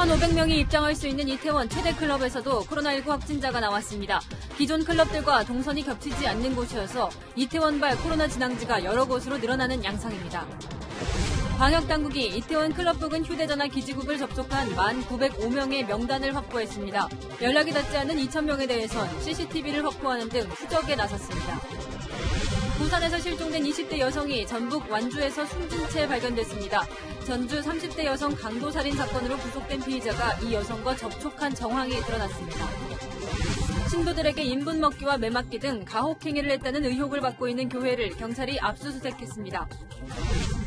1,500명이 입장할 수 있는 이태원 최대 클럽에서도 코로나19 확진자가 나왔습니다. 기존 클럽들과 동선이 겹치지 않는 곳이어서 이태원발 코로나 진앙지가 여러 곳으로 늘어나는 양상입니다. 방역당국이 이태원 클럽 부근 휴대전화 기지국을 접촉한 1,905명의 명단을 확보했습니다. 연락이 닿지 않는 2,000명에 대해선 CCTV를 확보하는 등 추적에 나섰습니다. 부산에서 실종된 20대 여성이 전북 완주에서 숨진 채 발견됐습니다. 전주 30대 여성 강도살인 사건으로 구속된 피의자가 이 여성과 접촉한 정황이 드러났습니다. 신도들에게 인분 먹기와 매맞기 등 가혹행위를 했다는 의혹을 받고 있는 교회를 경찰이 압수수색했습니다.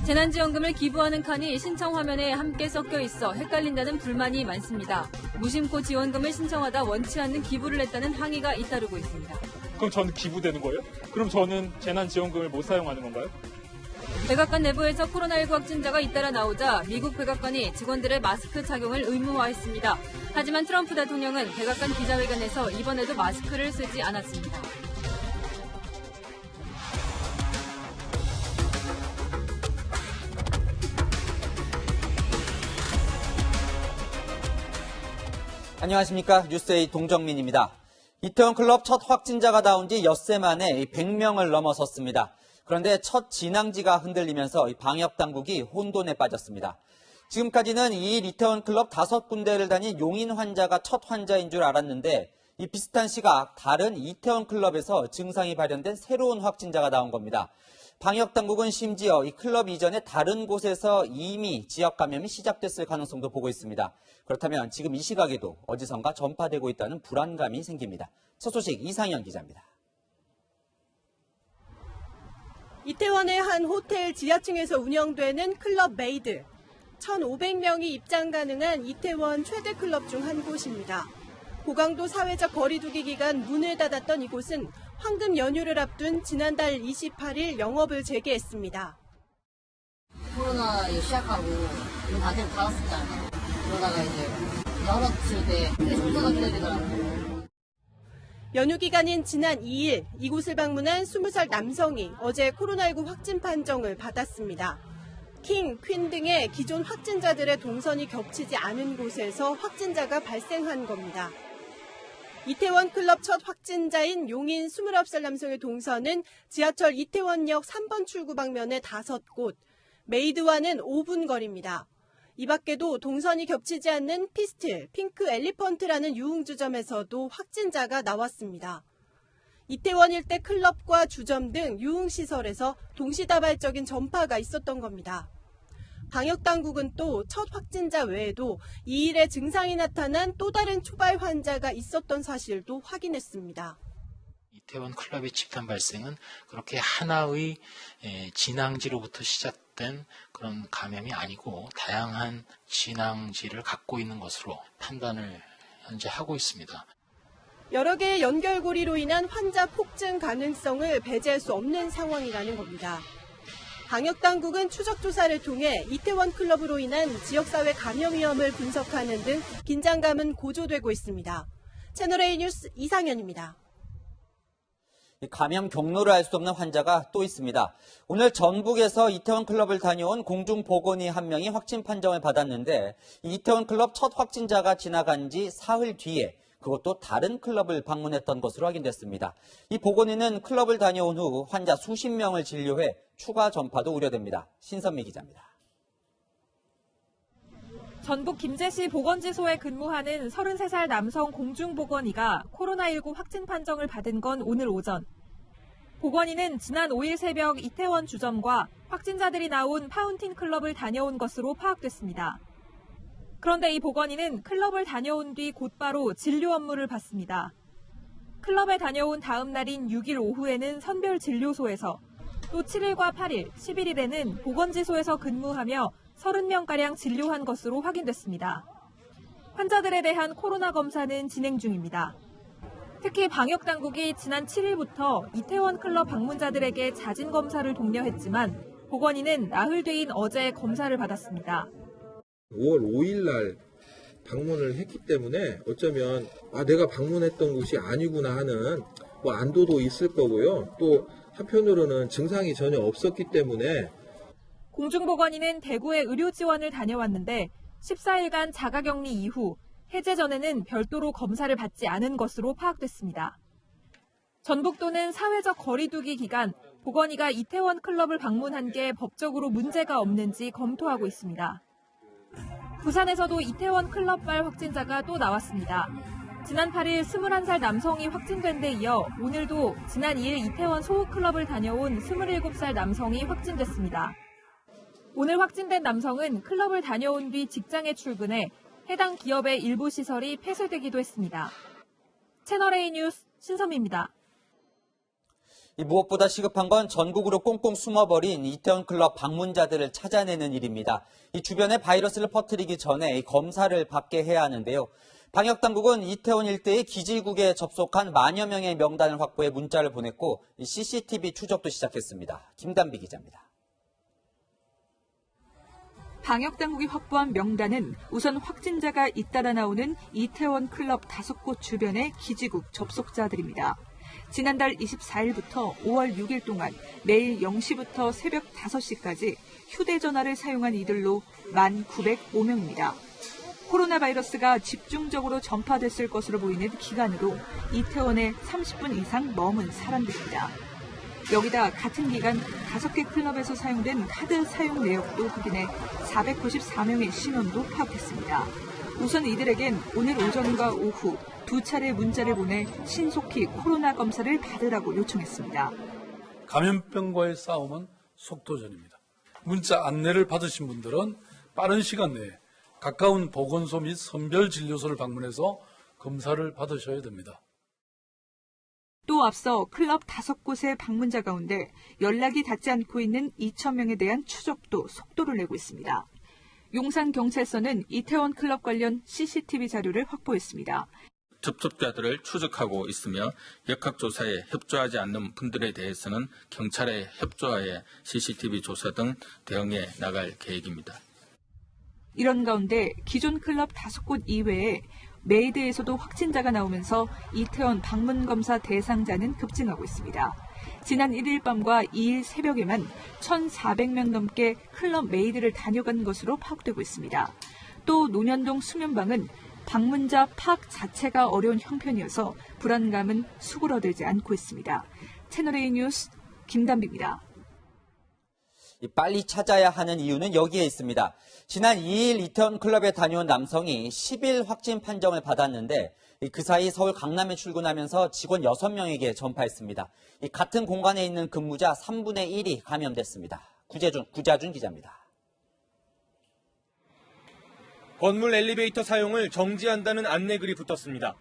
재난지원금을 기부하는 칸이 신청 화면에 함께 섞여 있어 헷갈린다는 불만이 많습니다. 무심코 지원금을 신청하다 원치 않는 기부를 했다는 항의가 잇따르고 있습니다. 그럼 저는 기부되는 거예요? 그럼 저는 재난지원금을 못 사용하는 건가요? 백악관 내부에서 코로나19 확진자가 잇따라 나오자 미국 백악관이 직원들의 마스크 착용을 의무화했습니다. 하지만 트럼프 대통령은 백악관 기자회견에서 이번에도 마스크를 쓰지 않았습니다. 안녕하십니까. 뉴스에이 동정민입니다. 이태원 클럽 첫 확진자가 나온 지 엿새 만에 100명을 넘어섰습니다. 그런데 첫 진앙지가 흔들리면서 방역당국이 혼돈에 빠졌습니다. 지금까지는 2일 이태원 클럽 5군데를 다닌 용인 환자가 첫 환자인 줄 알았는데 이 비슷한 시각 다른 이태원 클럽에서 증상이 발현된 새로운 확진자가 나온 겁니다. 방역당국은 심지어 이 클럽 이전에 다른 곳에서 이미 지역 감염이 시작됐을 가능성도 보고 있습니다. 그렇다면 지금 이 시각에도 어디선가 전파되고 있다는 불안감이 생깁니다. 첫 소식 이상현 기자입니다. 이태원의 한 호텔 지하층에서 운영되는 클럽 메이드. 1,500명이 입장 가능한 이태원 최대 클럽 중 한 곳입니다. 고강도 사회적 거리두기 기간 문을 닫았던 이곳은 황금 연휴를 앞둔 지난달 28일 영업을 재개했습니다. 코로나 시작하고 문 닫았었잖아요. 그러다가 이제 열었을 때 순서가 기다리더라고요. 연휴 기간인 지난 2일 이곳을 방문한 20살 남성이 어제 코로나19 확진 판정을 받았습니다. 킹, 퀸 등의 기존 확진자들의 동선이 겹치지 않은 곳에서 확진자가 발생한 겁니다. 이태원 클럽 첫 확진자인 용인 29살 남성의 동선은 지하철 이태원역 3번 출구 방면의 5곳, 메이드와는 5분 거리입니다. 이 밖에도 동선이 겹치지 않는 피스틸, 핑크 엘리펀트라는 유흥주점에서도 확진자가 나왔습니다. 이태원 일대 클럽과 주점 등 유흥시설에서 동시다발적인 전파가 있었던 겁니다. 방역당국은 또 첫 확진자 외에도 2일에 증상이 나타난 또 다른 초발 환자가 있었던 사실도 확인했습니다. 이태원 클럽의 집단 발생은 그렇게 하나의 진앙지로부터 시작된 그런 감염이 아니고 다양한 진앙지를 갖고 있는 것으로 판단을 현재 하고 있습니다. 여러 개의 연결고리로 인한 환자 폭증 가능성을 배제할 수 없는 상황이라는 겁니다. 방역당국은 추적조사를 통해 이태원 클럽으로 인한 지역사회 감염 위험을 분석하는 등 긴장감은 고조되고 있습니다. 채널A 뉴스 이상현입니다. 감염 경로를 알 수 없는 환자가 또 있습니다. 오늘 전북에서 이태원 클럽을 다녀온 공중보건의 한 명이 확진 판정을 받았는데 이태원 클럽 첫 확진자가 지나간 지 사흘 뒤에 그것도 다른 클럽을 방문했던 것으로 확인됐습니다. 이 보건의는 클럽을 다녀온 후 환자 수십 명을 진료해 추가 전파도 우려됩니다. 신선미 기자입니다. 전북 김제시 보건지소에 근무하는 33살 남성 공중보건의가 코로나19 확진 판정을 받은 건 오늘 오전. 보건의는 지난 5일 새벽 이태원 주점과 확진자들이 나온 파운틴 클럽을 다녀온 것으로 파악됐습니다. 그런데 이 보건의는 클럽을 다녀온 뒤 곧바로 진료 업무를 받습니다. 클럽에 다녀온 다음 날인 6일 오후에는 선별진료소에서 또 7일과 8일, 11일에는 보건지소에서 근무하며 30명가량 진료한 것으로 확인됐습니다. 환자들에 대한 코로나 검사는 진행 중입니다. 특히 방역당국이 지난 7일부터 이태원 클럽 방문자들에게 자진 검사를 독려했지만 보건의는 나흘 뒤인 어제 검사를 받았습니다. 5월 5일 날 방문을 했기 때문에 어쩌면 내가 방문했던 곳이 아니구나 하는 안도도 있을 거고요. 또 한편으로는 증상이 전혀 없었기 때문에 공중보건의는 대구에 의료 지원을 다녀왔는데 14일간 자가격리 이후 해제 전에는 별도로 검사를 받지 않은 것으로 파악됐습니다. 전북도는 사회적 거리두기 기간 보건의가 이태원 클럽을 방문한 게 법적으로 문제가 없는지 검토하고 있습니다. 부산에서도 이태원 클럽발 확진자가 또 나왔습니다. 지난 8일 21살 남성이 확진된 데 이어 오늘도 지난 2일 이태원 소호클럽을 다녀온 27살 남성이 확진됐습니다. 오늘 확진된 남성은 클럽을 다녀온 뒤 직장에 출근해 해당 기업의 일부 시설이 폐쇄되기도 했습니다. 채널A 뉴스 신선미입니다. 무엇보다 시급한 건 전국으로 꽁꽁 숨어버린 이태원 클럽 방문자들을 찾아내는 일입니다. 이 주변에 바이러스를 퍼뜨리기 전에 검사를 받게 해야 하는데요. 방역당국은 이태원 일대의 기지국에 접속한 만여 명의 명단을 확보해 문자를 보냈고 CCTV 추적도 시작했습니다. 김단비 기자입니다. 방역당국이 확보한 명단은 우선 확진자가 잇따라 나오는 이태원 클럽 5곳 주변의 기지국 접속자들입니다. 지난달 24일부터 5월 6일 동안 매일 0시부터 새벽 5시까지 휴대전화를 사용한 이들로 1,905명입니다. 코로나 바이러스가 집중적으로 전파됐을 것으로 보이는 기간으로 이태원에 30분 이상 머문 사람들입니다. 여기다 같은 기간 5개 클럽에서 사용된 카드 사용 내역도 확인해 494명의 신원도 파악했습니다. 우선 이들에겐 오늘 오전과 오후 2차례 문자를 보내 신속히 코로나 검사를 받으라고 요청했습니다. 감염병과의 싸움은 속도전입니다. 문자 안내를 받으신 분들은 빠른 시간 내에 가까운 보건소 및 선별진료소를 방문해서 검사를 받으셔야 됩니다. 또 앞서 클럽 5곳의 방문자 가운데 연락이 닿지 않고 있는 2,000명에 대한 추적도 속도를 내고 있습니다. 용산경찰서는 이태원 클럽 관련 CCTV 자료를 확보했습니다. 접촉자들을 추적하고 있으며 역학조사에 협조하지 않는 분들에 대해서는 경찰에 협조하여 CCTV 조사 등 대응해 나갈 계획입니다. 이런 가운데 기존 클럽 5곳 이외에 메이드에서도 확진자가 나오면서 이태원 방문검사 대상자는 급증하고 있습니다. 지난 1일 밤과 2일 새벽에만 1,400명 넘게 클럽 메이드를 다녀간 것으로 파악되고 있습니다. 또 논현동 수면방은 방문자 파악 자체가 어려운 형편이어서 불안감은 수그러들지 않고 있습니다. 채널A 뉴스 김단비입니다. 빨리 찾아야 하는 이유는 여기에 있습니다. 지난 2일 이태원 클럽에 다녀온 남성이 10일 확진 판정을 받았는데 그 사이 서울 강남에 출근하면서 직원 6명에게 전파했습니다. 같은 공간에 있는 근무자 3분의 1이 감염됐습니다. 구자준 기자입니다. 건물 엘리베이터 사용을 정지한다는 안내글이 붙었습니다.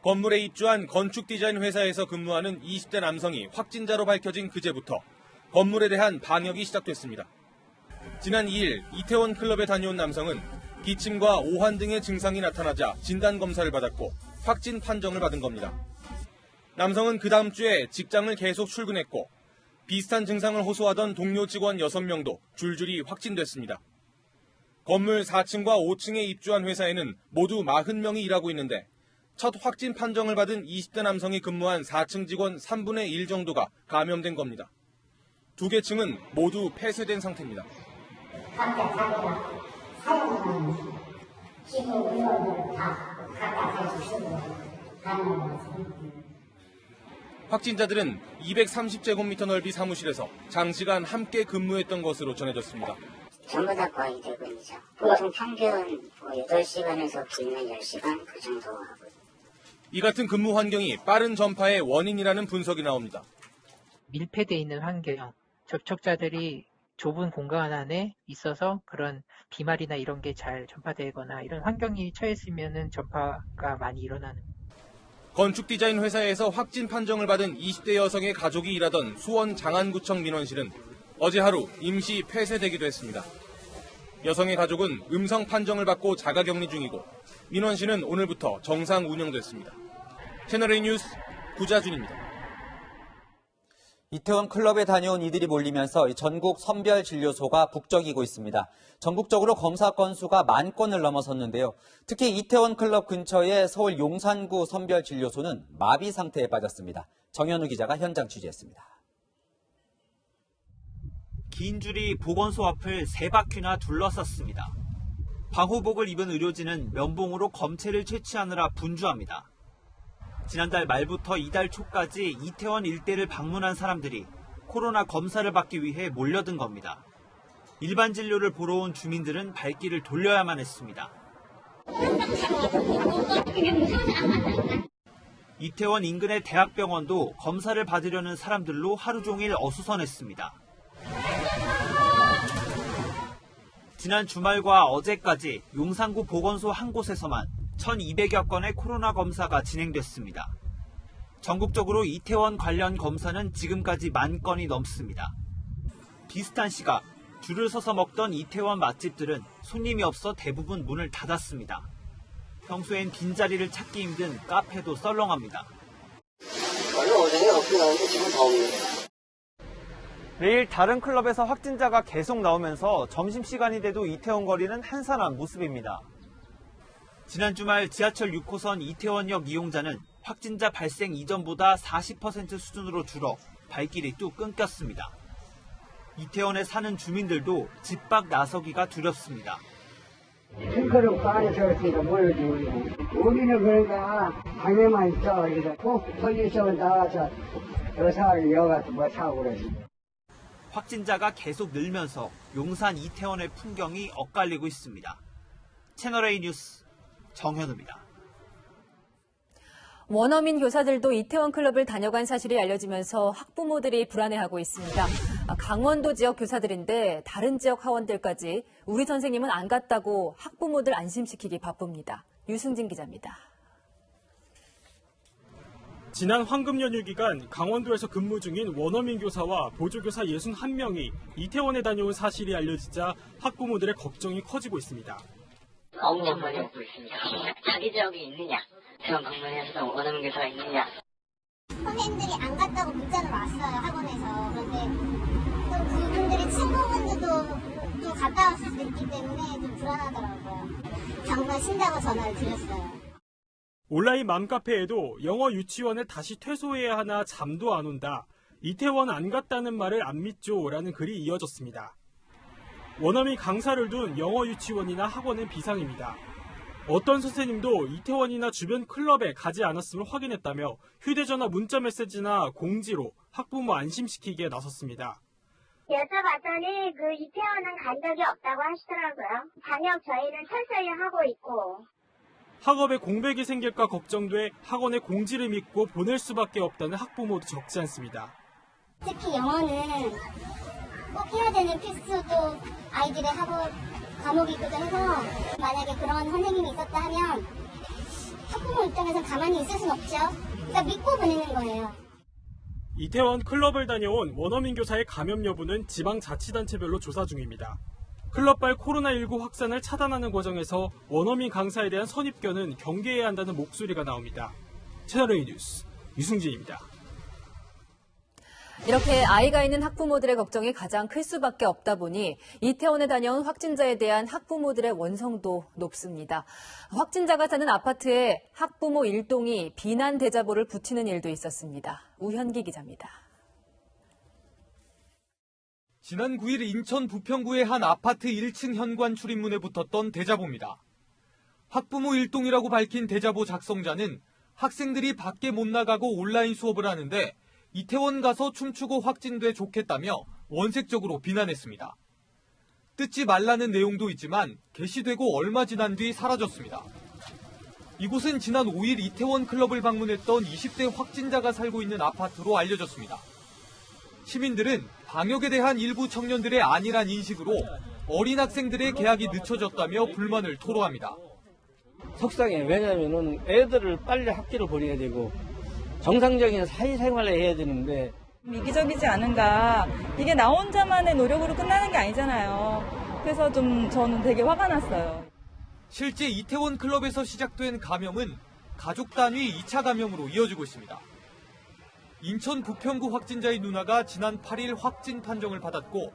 건물에 입주한 건축 디자인 회사에서 근무하는 20대 남성이 확진자로 밝혀진 그제부터 건물에 대한 방역이 시작됐습니다. 지난 2일 이태원 클럽에 다녀온 남성은 기침과 오한 등의 증상이 나타나자 진단검사를 받았고 확진 판정을 받은 겁니다. 남성은 그 다음 주에 직장을 계속 출근했고 비슷한 증상을 호소하던 동료 직원 6명도 줄줄이 확진됐습니다. 건물 4층과 5층에 입주한 회사에는 모두 40명이 일하고 있는데 첫 확진 판정을 받은 20대 남성이 근무한 4층 직원 3분의 1 정도가 감염된 겁니다. 2개 층은 모두 폐쇄된 상태입니다. 확진자들은 230제곱미터 넓이 사무실에서 장시간 함께 근무했던 것으로 전해졌습니다. 전부 다 거의 대부분이죠. 보통 평균 8시간에서 길면 10시간 그 정도 하고. 이 같은 근무 환경이 빠른 전파의 원인이라는 분석이 나옵니다. 밀폐되어 있는 환경, 접촉자들이 좁은 공간 안에 있어서 그런 비말이나 이런 게 잘 전파되거나 이런 환경이 처했으면 전파가 많이 일어나는. 건축 디자인 회사에서 확진 판정을 받은 20대 여성의 가족이 일하던 수원 장안구청 민원실은 어제 하루 임시 폐쇄되기도 했습니다. 여성의 가족은 음성 판정을 받고 자가격리 중이고 민원실은 오늘부터 정상 운영됐습니다. 채널A 뉴스 구자준입니다. 이태원 클럽에 다녀온 이들이 몰리면서 전국 선별진료소가 북적이고 있습니다. 전국적으로 검사 건수가 10,000건을 넘어섰는데요. 특히 이태원 클럽 근처의 서울 용산구 선별진료소는 마비 상태에 빠졌습니다. 정현우 기자가 현장 취재했습니다. 긴 줄이 보건소 앞을 3바퀴나 둘러섰습니다. 방호복을 입은 의료진은 면봉으로 검체를 채취하느라 분주합니다. 지난달 말부터 이달 초까지 이태원 일대를 방문한 사람들이 코로나 검사를 받기 위해 몰려든 겁니다. 일반 진료를 보러 온 주민들은 발길을 돌려야만 했습니다. 이태원 인근의 대학병원도 검사를 받으려는 사람들로 하루 종일 어수선했습니다. 지난 주말과 어제까지 용산구 보건소 한 곳에서만 1,200여 건의 코로나 검사가 진행됐습니다. 전국적으로 이태원 관련 검사는 지금까지 10,000건이 넘습니다. 비슷한 시각 줄을 서서 먹던 이태원 맛집들은 손님이 없어 대부분 문을 닫았습니다. 평소엔 빈자리를 찾기 힘든 카페도 썰렁합니다. 원래 어제는 없긴 하는데 지금 다 없네. 매일 다른 클럽에서 확진자가 계속 나오면서 점심시간이 돼도 이태원 거리는 한산한 모습입니다. 지난 주말 지하철 6호선 이태원역 이용자는 확진자 발생 이전보다 40% 수준으로 줄어 발길이 뚝 끊겼습니다. 이태원에 사는 주민들도 집 밖 나서기가 두렵습니다. 핑크로 빠져서 있으니까 모여지. 우리는 그러니까 방에만 있어. 그러니까 꼭 거기서 나와서 여사를 여가서 뭐 사고 그러지. 확진자가 계속 늘면서 용산 이태원의 풍경이 엇갈리고 있습니다. 채널A 뉴스 정현우입니다. 원어민 교사들도 이태원 클럽을 다녀간 사실이 알려지면서 학부모들이 불안해하고 있습니다. 강원도 지역 교사들인데 다른 지역 하원들까지 우리 선생님은 안 갔다고 학부모들 안심시키기 바쁩니다. 유승진 기자입니다. 지난 황금 연휴 기간 강원도에서 근무 중인 원어민 교사와 보조교사 61명이 이태원에 다녀온 사실이 알려지자 학부모들의 걱정이 커지고 있습니다. 엄청 많이 먹고 있습니다. 자기 지역이 있느냐? 태원 방문해서 원어민 교사가 있느냐? 선생님들이 안 갔다고 문자는 왔어요, 학원에서. 그런데 또 그분들의 친구분들도 또 갔다 왔을 수도 있기 때문에 좀 불안하더라고요. 정말 쉰다고 전화를 드렸어요. 온라인 맘카페에도 영어 유치원에 다시 퇴소해야 하나 잠도 안 온다. 이태원 안 갔다는 말을 안 믿죠 라는 글이 이어졌습니다. 원어민 강사를 둔 영어 유치원이나 학원은 비상입니다. 어떤 선생님도 이태원이나 주변 클럽에 가지 않았음을 확인했다며 휴대전화 문자 메시지나 공지로 학부모 안심시키기에 나섰습니다. 여쭤봤더니 이태원은 간 적이 없다고 하시더라고요. 방역 저희는 철저히 하고 있고. 학업에 공백이 생길까 걱정돼 학원의 공지를 믿고 보낼 수밖에 없다는 학부모도 적지 않습니다. 특히 영어는 꼭 해야 되는 필수도 아이들의 학업 과목이기도 해서 만약에 그런 선생님이 있었다 하면 학부모 입장에서 가만히 있을 순 없죠. 그러니까 믿고 보내는 거예요. 이태원 클럽을 다녀온 원어민 교사의 감염 여부는 지방자치단체별로 조사 중입니다. 클럽발 코로나19 확산을 차단하는 과정에서 원어민 강사에 대한 선입견은 경계해야 한다는 목소리가 나옵니다. 채널A 뉴스 유승진입니다. 이렇게 아이가 있는 학부모들의 걱정이 가장 클 수밖에 없다 보니 이태원에 다녀온 확진자에 대한 학부모들의 원성도 높습니다. 확진자가 사는 아파트에 학부모 일동이 비난 대자보를 붙이는 일도 있었습니다. 우현기 기자입니다. 지난 9일 인천 부평구의 한 아파트 1층 현관 출입문에 붙었던 대자보입니다. 학부모 일동이라고 밝힌 대자보 작성자는 학생들이 밖에 못 나가고 온라인 수업을 하는데 이태원 가서 춤추고 확진돼 좋겠다며 원색적으로 비난했습니다. 뜯지 말라는 내용도 있지만 게시되고 얼마 지난 뒤 사라졌습니다. 이곳은 지난 5일 이태원 클럽을 방문했던 20대 확진자가 살고 있는 아파트로 알려졌습니다. 시민들은 방역에 대한 일부 청년들의 안일한 인식으로 어린 학생들의 개학이 늦춰졌다며 불만을 토로합니다. 속상해. 왜냐하면 애들을 빨리 학교를 보내야 되고 정상적인 사회생활을 해야 되는데 이기적이지 않은가. 이게 나 혼자만의 노력으로 끝나는 게 아니잖아요. 그래서 저는 되게 화가 났어요. 실제 이태원 클럽에서 시작된 감염은 가족 단위 2차 감염으로 이어지고 있습니다. 인천 부평구 확진자의 누나가 지난 8일 확진 판정을 받았고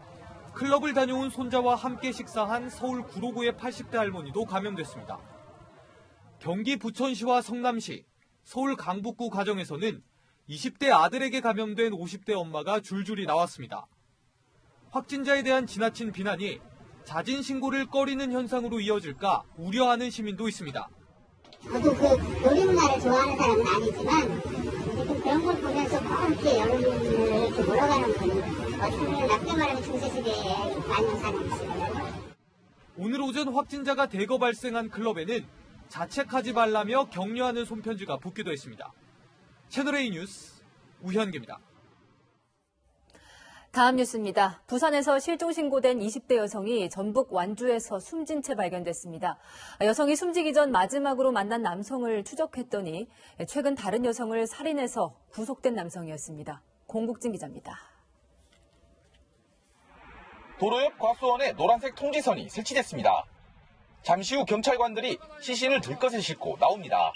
클럽을 다녀온 손자와 함께 식사한 서울 구로구의 80대 할머니도 감염됐습니다. 경기 부천시와 성남시, 서울 강북구 가정에서는 20대 아들에게 감염된 50대 엄마가 줄줄이 나왔습니다. 확진자에 대한 지나친 비난이 자진 신고를 꺼리는 현상으로 이어질까 우려하는 시민도 있습니다. 저도 그 놀이문화를 좋아하는 사람은 아니지만 그런 걸 보면서 이렇게 여러분을 이렇게 몰아가는 건 어떻게 보면 나쁘게 말하면 중세시대에 많은 사람이 있어요. 오늘 오전 확진자가 대거 발생한 클럽에는 자책하지 말라며 격려하는 손편지가 붙기도 했습니다. 채널A 뉴스 우현기입니다. 다음 뉴스입니다. 부산에서 실종 신고된 20대 여성이 전북 완주에서 숨진 채 발견됐습니다. 여성이 숨지기 전 마지막으로 만난 남성을 추적했더니 최근 다른 여성을 살인해서 구속된 남성이었습니다. 공국진 기자입니다. 도로 옆 과수원에 노란색 통지선이 설치됐습니다. 잠시 후 경찰관들이 시신을 들것에 싣고 나옵니다.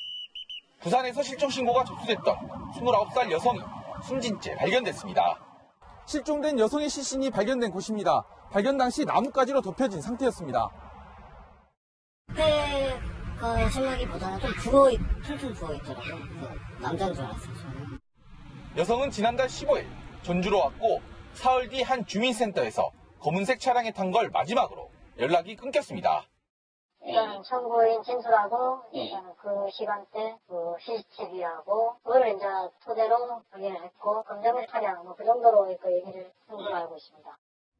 부산에서 실종 신고가 접수됐던 29살 여성이 숨진 채 발견됐습니다. 실종된 여성의 시신이 발견된 곳입니다. 발견 당시 나뭇가지로 덮여진 상태였습니다. 그때 생각보다는 좀 퉁퉁 부어있더라고요. 남자인 줄 알았어요. 여성은 지난달 15일 전주로 왔고 사흘 뒤 한 주민센터에서 검은색 차량에 탄 걸 마지막으로 연락이 끊겼습니다. 일단은 청구인 진술하고 일단은 그 시간대 그 CCTV하고 그걸 이제 토대로 확인을 했고 검정색 차량 그 정도로 그 얘기를 한 걸로 알고 있습니다.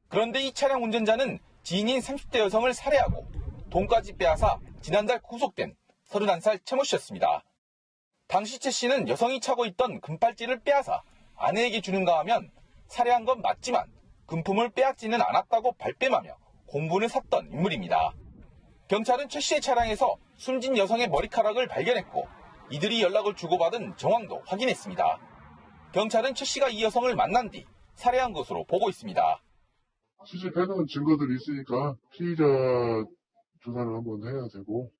그런데 이 차량 운전자는 지인인 30대 여성을 살해하고 돈까지 빼앗아 지난달 구속된 31살 최모 씨였습니다. 당시 최 씨는 여성이 차고 있던 금팔찌를 빼앗아 아내에게 주는가 하면 살해한 건 맞지만 금품을 빼앗지는 않았다고 발뺌하며 공분을 샀던 인물입니다. 경찰은 최 씨의 차량에서 숨진 여성의 머리카락을 발견했고 이들이 연락을 주고받은 정황도 확인했습니다. 경찰은 최 씨가 이 여성을 만난 뒤 살해한 것으로 보고 있습니다. 수집해놓은 증거들이 있으니까 피의자 조사를 한번 해야 되고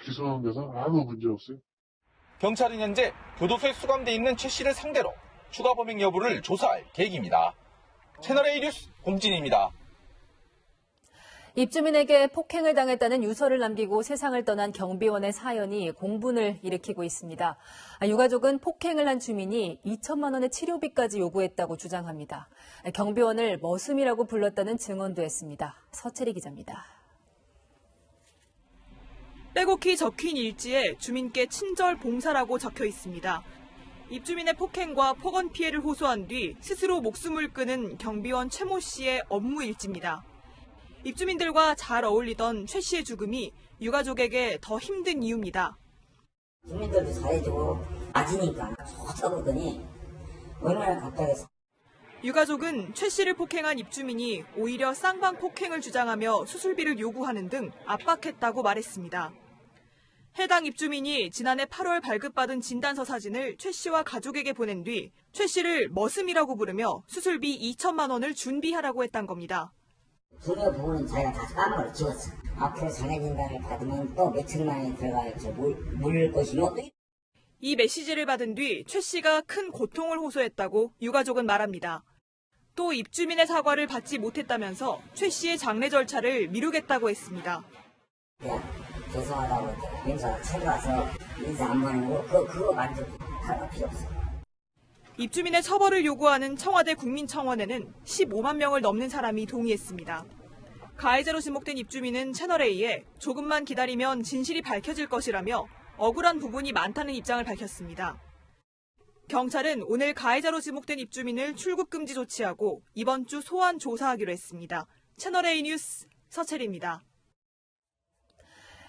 기소한 데서 아무 문제 없어요. 경찰은 현재 교도소에 수감돼 있는 최 씨를 상대로 추가 범행 여부를 조사할 계획입니다. 채널A 뉴스 공진입니다. 입주민에게 폭행을 당했다는 유서를 남기고 세상을 떠난 경비원의 사연이 공분을 일으키고 있습니다. 유가족은 폭행을 한 주민이 2천만 원의 치료비까지 요구했다고 주장합니다. 경비원을 머슴이라고 불렀다는 증언도 했습니다. 서채리 기자입니다. 빼곡히 적힌 일지에 주민께 친절 봉사라고 적혀 있습니다. 입주민의 폭행과 폭언 피해를 호소한 뒤 스스로 목숨을 끊은 경비원 최모 씨의 업무 일지입니다. 입주민들과 잘 어울리던 최 씨의 죽음이 유가족에게 더 힘든 이유입니다. 주민들도 잘해주고 맞으니까 좋다고 그러더니 얼마나 답답했어. 유가족은 최 씨를 폭행한 입주민이 오히려 쌍방 폭행을 주장하며 수술비를 요구하는 등 압박했다고 말했습니다. 해당 입주민이 지난해 8월 발급받은 진단서 사진을 최 씨와 가족에게 보낸 뒤 최 씨를 머슴이라고 부르며 수술비 2천만 원을 준비하라고 했단 겁니다. 전혀 보고는 자기가 다 까먹어 지웠어. 앞으로 장애 진단을 받으면 또 며칠 만에 들어가서 물 것이며. 이 메시지를 받은 뒤 최 씨가 큰 고통을 호소했다고 유가족은 말합니다. 또 입주민의 사과를 받지 못했다면서 최 씨의 장례 절차를 미루겠다고 했습니다. 죄송하다고 인사 찾아와서 인사 안 보내고 그거 만족 할 필요 없어. 입주민의 처벌을 요구하는 청와대 국민청원에는 15만 명을 넘는 사람이 동의했습니다. 가해자로 지목된 입주민은 채널A에 조금만 기다리면 진실이 밝혀질 것이라며 억울한 부분이 많다는 입장을 밝혔습니다. 경찰은 오늘 가해자로 지목된 입주민을 출국 금지 조치하고 이번 주 소환 조사하기로 했습니다. 채널A 뉴스 서채리입니다.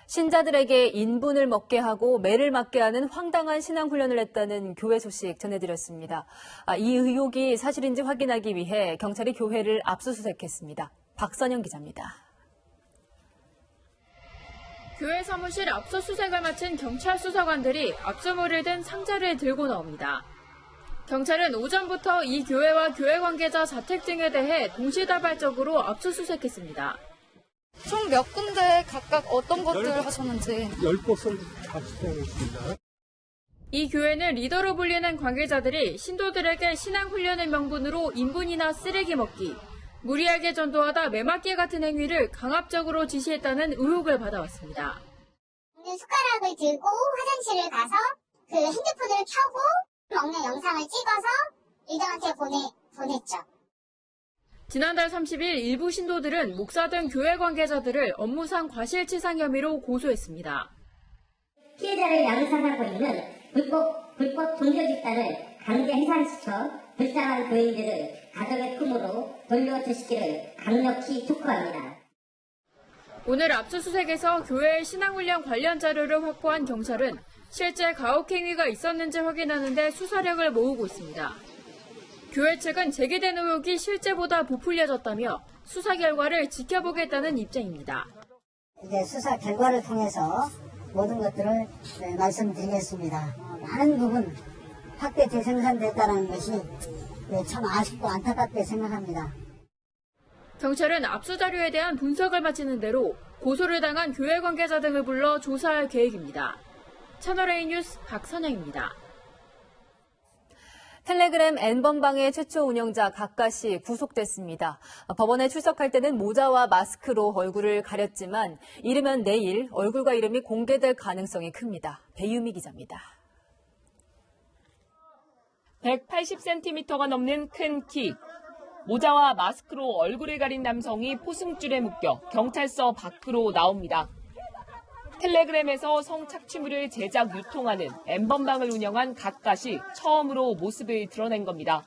신자들에게 인분을 먹게 하고 매를 맞게 하는 황당한 신앙훈련을 했다는 교회 소식 전해드렸습니다. 이 의혹이 사실인지 확인하기 위해 경찰이 교회를 압수수색했습니다. 박선영 기자입니다. 교회 사무실 압수수색을 마친 경찰 수사관들이 압수물을 든 상자를 들고 나옵니다. 경찰은 오전부터 이 교회와 교회 관계자 자택 등에 대해 동시다발적으로 압수수색했습니다. 총 몇 군데 각각 어떤 것들을 하셨는지. 10곳을 압수수색했습니다. 이 교회는 리더로 불리는 관계자들이 신도들에게 신앙훈련의 명분으로 인분이나 쓰레기 먹기, 무리하게 전도하다 매맞기 같은 행위를 강압적으로 지시했다는 의혹을 받아왔습니다. 숟가락을 들고 화장실을 가서 그 핸드폰을 켜고 먹는 영상을 찍어서 리더한테 보냈죠. 지난달 30일 일부 신도들은 목사 등 교회 관계자들을 업무상 과실치상 혐의로 고소했습니다. 피해자를 양산한 권리는 불법 종교 집단을 강제 해산시켜 불쌍한 교인들을 가족의 품으로 돌려주시기를 강력히 촉구합니다. 오늘 압수수색에서 교회의 신앙훈련 관련 자료를 확보한 경찰은 실제 가혹행위가 있었는지 확인하는 데 수사력을 모으고 있습니다. 교회 측은 제기된 의혹이 실제보다 부풀려졌다며 수사 결과를 지켜보겠다는 입장입니다. 이제 수사 결과를 통해서 모든 것들을 말씀드리겠습니다. 많은 부분 확대 재생산됐다는 것이 참 아쉽고 안타깝게 생각합니다. 경찰은 압수 자료에 대한 분석을 마치는 대로 고소를 당한 교회 관계자 등을 불러 조사할 계획입니다. 채널A 뉴스 박선영입니다. 텔레그램 N번방의 최초 운영자 각가 씨 구속됐습니다. 법원에 출석할 때는 모자와 마스크로 얼굴을 가렸지만 이르면 내일 얼굴과 이름이 공개될 가능성이 큽니다. 배유미 기자입니다. 180cm가 넘는 큰 키, 모자와 마스크로 얼굴을 가린 남성이 포승줄에 묶여 경찰서 밖으로 나옵니다. 텔레그램에서 성착취물을 제작 유통하는 N번방을 운영한 각가시 처음으로 모습을 드러낸 겁니다.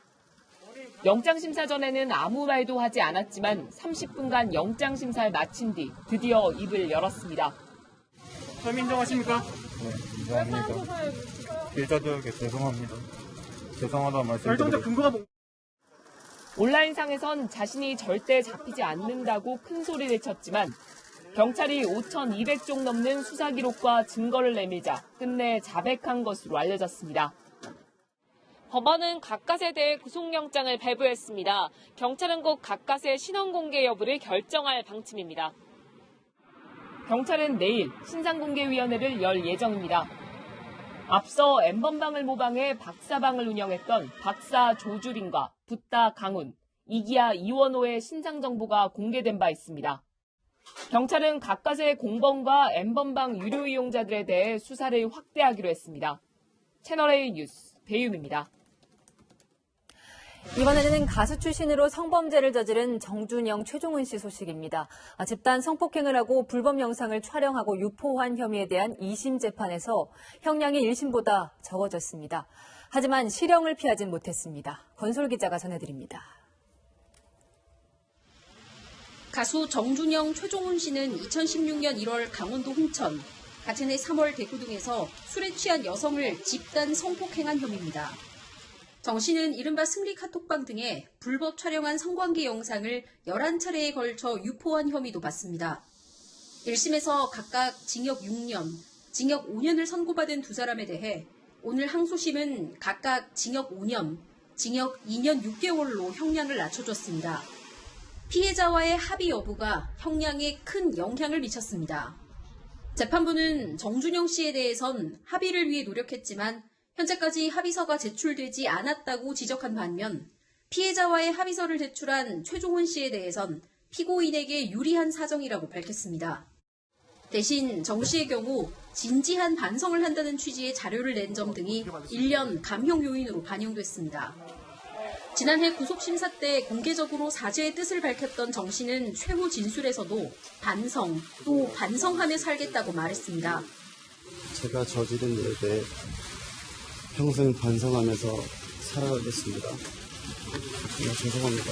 영장심사 전에는 아무 말도 하지 않았지만 30분간 영장심사를 마친 뒤 드디어 입을 열었습니다. 참 인정하십니까? 네, 인정합니다. 피해자들에게 죄송합니다. 죄송하다는 말씀드리고 근거가 온라인상에선 자신이 절대 잡히지 않는다고 큰 소리를 쳤지만 경찰이 5,200쪽 넘는 수사 기록과 증거를 내밀자 끝내 자백한 것으로 알려졌습니다. 법원은 각갓에 대해 구속영장을 발부했습니다. 경찰은 곧 각갓의 신원 공개 여부를 결정할 방침입니다. 경찰은 내일 신상공개위원회를 열 예정입니다. 앞서 N번방을 모방해 박사방을 운영했던 박사 조주린과 붓다 강훈, 이기아 이원호의 신상 정보가 공개된 바 있습니다. 경찰은 각각의 공범과 N번방 유료 이용자들에 대해 수사를 확대하기로 했습니다. 채널A 뉴스 배유미입니다. 이번에는 가수 출신으로 성범죄를 저지른 정준영, 최종훈 씨 소식입니다. 집단 성폭행을 하고 불법 영상을 촬영하고 유포한 혐의에 대한 2심 재판에서 형량이 1심보다 적어졌습니다. 하지만 실형을 피하진 못했습니다. 권솔 기자가 전해드립니다. 가수 정준영, 최종훈 씨는 2016년 1월 강원도 홍천, 같은 해 3월 대구 등에서 술에 취한 여성을 집단 성폭행한 혐의입니다. 정 씨는 이른바 승리 카톡방 등에 불법 촬영한 성관계 영상을 11차례에 걸쳐 유포한 혐의도 받습니다. 1심에서 각각 징역 6년, 징역 5년을 선고받은 두 사람에 대해 오늘 항소심은 각각 징역 5년, 징역 2년 6개월로 형량을 낮춰줬습니다. 피해자와의 합의 여부가 형량에 큰 영향을 미쳤습니다. 재판부는 정준영 씨에 대해선 합의를 위해 노력했지만 현재까지 합의서가 제출되지 않았다고 지적한 반면 피해자와의 합의서를 제출한 최종훈 씨에 대해선 피고인에게 유리한 사정이라고 밝혔습니다. 대신 정 씨의 경우 진지한 반성을 한다는 취지의 자료를 낸 점 등이 1년 감형 요인으로 반영됐습니다. 지난해 구속심사 때 공개적으로 사죄의 뜻을 밝혔던 정 씨는 최후 진술에서도 반성, 또 반성하며 살겠다고 말했습니다. 제가 저지른 일에 대해 평생 반성하면서 살아가겠습니다. 정말 죄송합니다.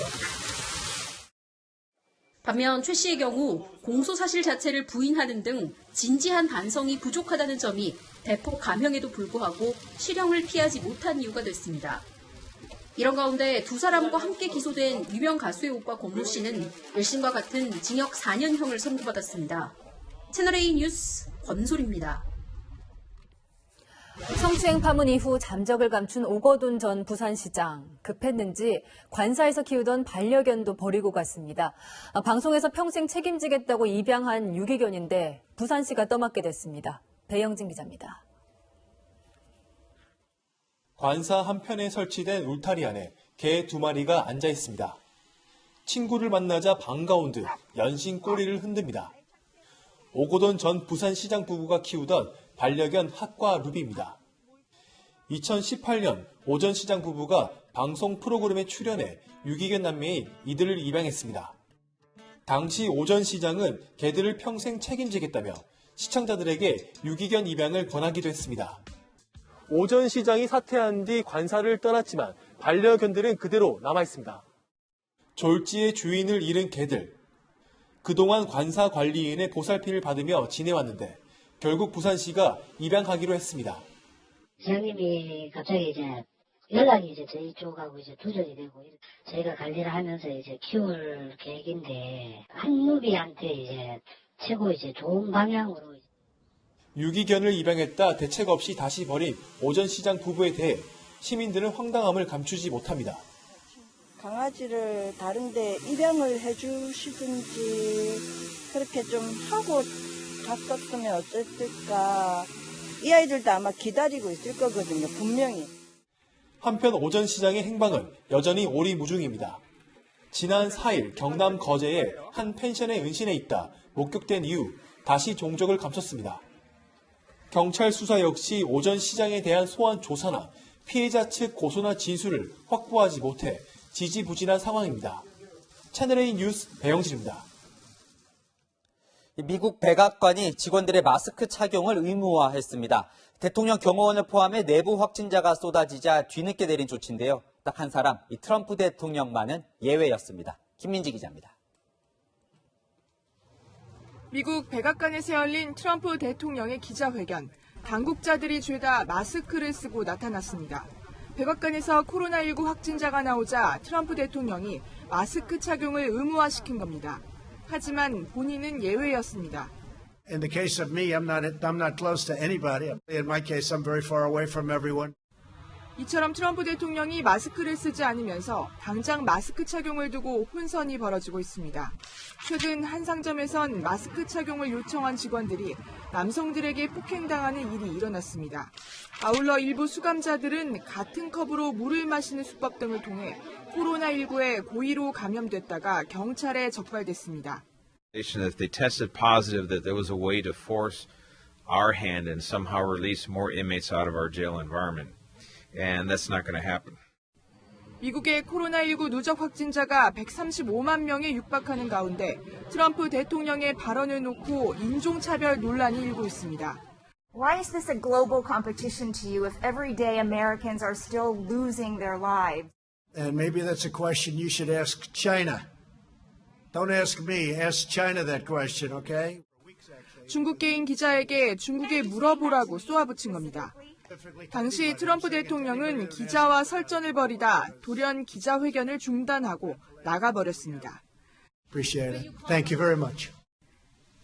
반면 최 씨의 경우 공소 사실 자체를 부인하는 등 진지한 반성이 부족하다는 점이 대폭 감형에도 불구하고 실형을 피하지 못한 이유가 됐습니다. 이런 가운데 두 사람과 함께 기소된 유명 가수의 오빠 권모 씨는 1심과 같은 징역 4년형을 선고받았습니다. 채널A 뉴스 권솔입니다. 성추행 파문 이후 잠적을 감춘 오거돈 전 부산시장. 급했는지 관사에서 키우던 반려견도 버리고 갔습니다. 방송에서 평생 책임지겠다고 입양한 유기견인데 부산시가 떠맡게 됐습니다. 배영진 기자입니다. 관사 한편에 설치된 울타리 안에 개 2마리가 앉아 있습니다. 친구를 만나자 반가운 듯 연신 꼬리를 흔듭니다. 오거돈 전 부산시장 부부가 키우던 반려견 핫과 루비입니다. 2018년 오 전 시장 부부가 방송 프로그램에 출연해 유기견 남매의 이들을 입양했습니다. 당시 오 전 시장은 개들을 평생 책임지겠다며 시청자들에게 유기견 입양을 권하기도 했습니다. 오 전 시장이 사퇴한 뒤 관사를 떠났지만 반려견들은 그대로 남아있습니다. 졸지의 주인을 잃은 개들. 그동안 관사 관리인의 보살핌을 받으며 지내왔는데 결국 부산시가 입양하기로 했습니다. 시장님이 갑자기 이제 연락이 이제 저희 쪽하고 이제 두절이 되고 저희가 관리를 하면서 이제 키울 계획인데 한누비한테 이제 최고 이제 좋은 방향으로 유기견을 입양했다 대책 없이 다시 버린 오 전 시장 부부에 대해 시민들은 황당함을 감추지 못합니다. 강아지를 다른데 입양을 해주시든지 그렇게 좀 하고 갔었으면 어땠을까. 이 아이들도 아마 기다리고 있을 거거든요, 분명히. 한편 오 전 시장의 행방은 여전히 오리무중입니다. 지난 4일 경남 거제의 한 펜션에 은신해 있다 목격된 이후 다시 종적을 감췄습니다. 경찰 수사 역시 오 전 시장에 대한 소환 조사나 피해자 측 고소나 진술을 확보하지 못해 지지부진한 상황입니다. 채널A 뉴스 배영진입니다. 미국 백악관이 직원들의 마스크 착용을 의무화했습니다. 대통령 경호원을 포함해 내부 확진자가 쏟아지자 뒤늦게 내린 조치인데요. 딱 한 사람, 이 트럼프 대통령만은 예외였습니다. 김민지 기자입니다. 미국 백악관에서 열린 트럼프 대통령의 기자회견. 당국자들이 죄다 마스크를 쓰고 나타났습니다. 백악관에서 코로나19 확진자가 나오자 트럼프 대통령이 마스크 착용을 의무화시킨 겁니다. 하지만 본인은 예외였습니다. In the case of me, I'm not close to anybody. In my case, I'm very far away from everyone. 이처럼 트럼프 대통령이 마스크를 쓰지 않으면서 당장 마스크 착용을 두고 혼선이 벌어지고 있습니다. 최근 한 상점에선 마스크 착용을 요청한 직원들이 남성들에게 폭행당하는 일이 일어났습니다. 아울러 일부 수감자들은 같은 컵으로 물을 마시는 수법 등을 통해 코로나19에 고의로 감염됐다가 경찰에 적발됐습니다. If they tested positive, that there was a way to force our hand and somehow release more inmates out of our jail environment. And that's not going to happen. 미국의 코로나19 누적 확진자가 135만 명에 육박하는 가운데 트럼프 대통령의 발언을 놓고 인종차별 논란이 일고 있습니다. Why is this a global competition to you if everyday Americans are still losing their lives? And maybe that's a question you should ask China. Don't ask me, ask China that question, okay? 중국계인 기자에게 중국에 물어보라고 쏘아붙인 겁니다. 당시 트럼프 대통령은 기자와 설전을 벌이다 돌연 기자회견을 중단하고 나가버렸습니다. Appreciate it. Thank you very much.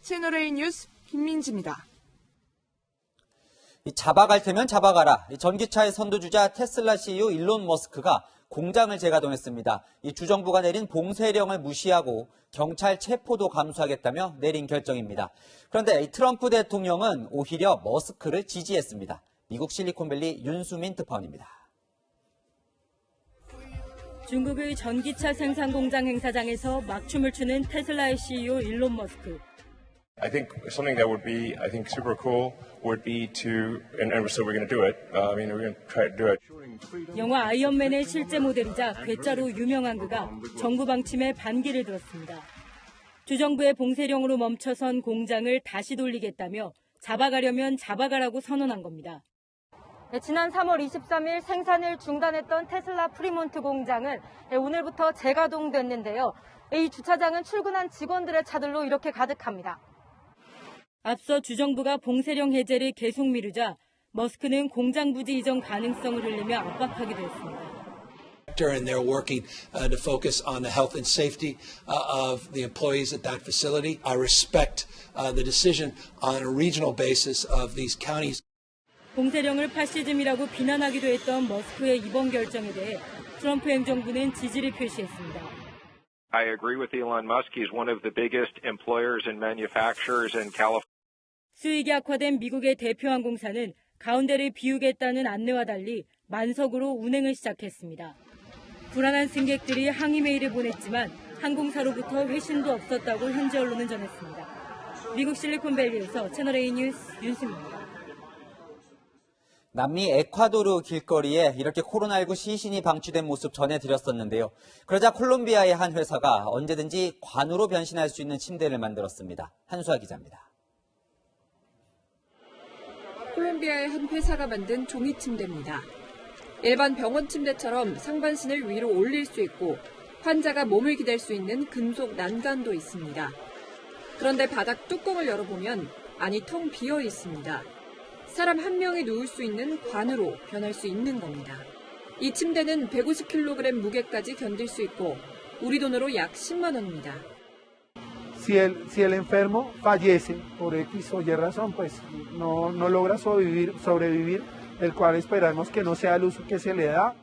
채널A 뉴스 김민지입니다. 잡아갈 테면 잡아가라. 전기차의 선두주자 테슬라 CEO 일론 머스크가 공장을 재가동했습니다. 이 주정부가 내린 봉쇄령을 무시하고 경찰 체포도 감수하겠다며 내린 결정입니다. 그런데 트럼프 대통령은 오히려 머스크를 지지했습니다. 미국 실리콘밸리 윤수민 특파원입니다. 중국의 전기차 생산 공장 행사장에서 막춤을 추는 테슬라의 CEO 일론 머스크. I think something that would be, I think, super cool would be to, and so we're going to do it. I mean, we're going to try to do it. 영화 아이언맨의 실제 모델이자 괴짜로 유명한 그가 정부 방침에 반기를 들었습니다. 주정부의 봉쇄령으로 멈춰선 공장을 다시 돌리겠다며 잡아가려면 잡아가라고 선언한 겁니다. 지난 3월 23일 생산을 중단했던 테슬라 프리몬트 공장은 오늘부터 재가동됐는데요. 이 주차장은 출근한 직원들의 차들로 이렇게 가득합니다. 앞서 주정부가 봉쇄령 해제를 계속 미루자 머스크는 공장 부지 이전 가능성을 흘리며 압박하기도 했습니다. And they're working to focus on the health and safety of the employees at that facility. I respect the decision on a regional basis of these counties. 봉쇄령을 파시즘이라고 비난하기도 했던 머스크의 이번 결정에 대해 트럼프 행정부는 지지를 표시했습니다. I agree with Elon Musk. He's one of the biggest employers and manufacturers in California. 수익이 악화된 미국의 대표 항공사는 가운데를 비우겠다는 안내와 달리 만석으로 운행을 시작했습니다. 불안한 승객들이 항의 메일을 보냈지만 항공사로부터 회신도 없었다고 현지 언론은 전했습니다. 미국 실리콘밸리에서 채널A 뉴스 윤수민입니다. 남미 에콰도르 길거리에 이렇게 코로나19 시신이 방치된 모습 전해드렸었는데요. 그러자 콜롬비아의 한 회사가 언제든지 관으로 변신할 수 있는 침대를 만들었습니다. 한수아 기자입니다. 콜롬비아의 한 회사가 만든 종이 침대입니다. 일반 병원 침대처럼 상반신을 위로 올릴 수 있고 환자가 몸을 기댈 수 있는 금속 난간도 있습니다. 그런데 바닥 뚜껑을 열어보면 안이 텅 비어 있습니다. 사람 한 명이 누울 수 있는 관으로 변할 수 있는 겁니다. 이 침대는 150kg 무게까지 견딜 수 있고 우리 돈으로 약 10만 원입니다. Si el enfermo fallece por X o Y razón, pues no logra sobrevivir, el cual esperamos que no sea el uso que se le da.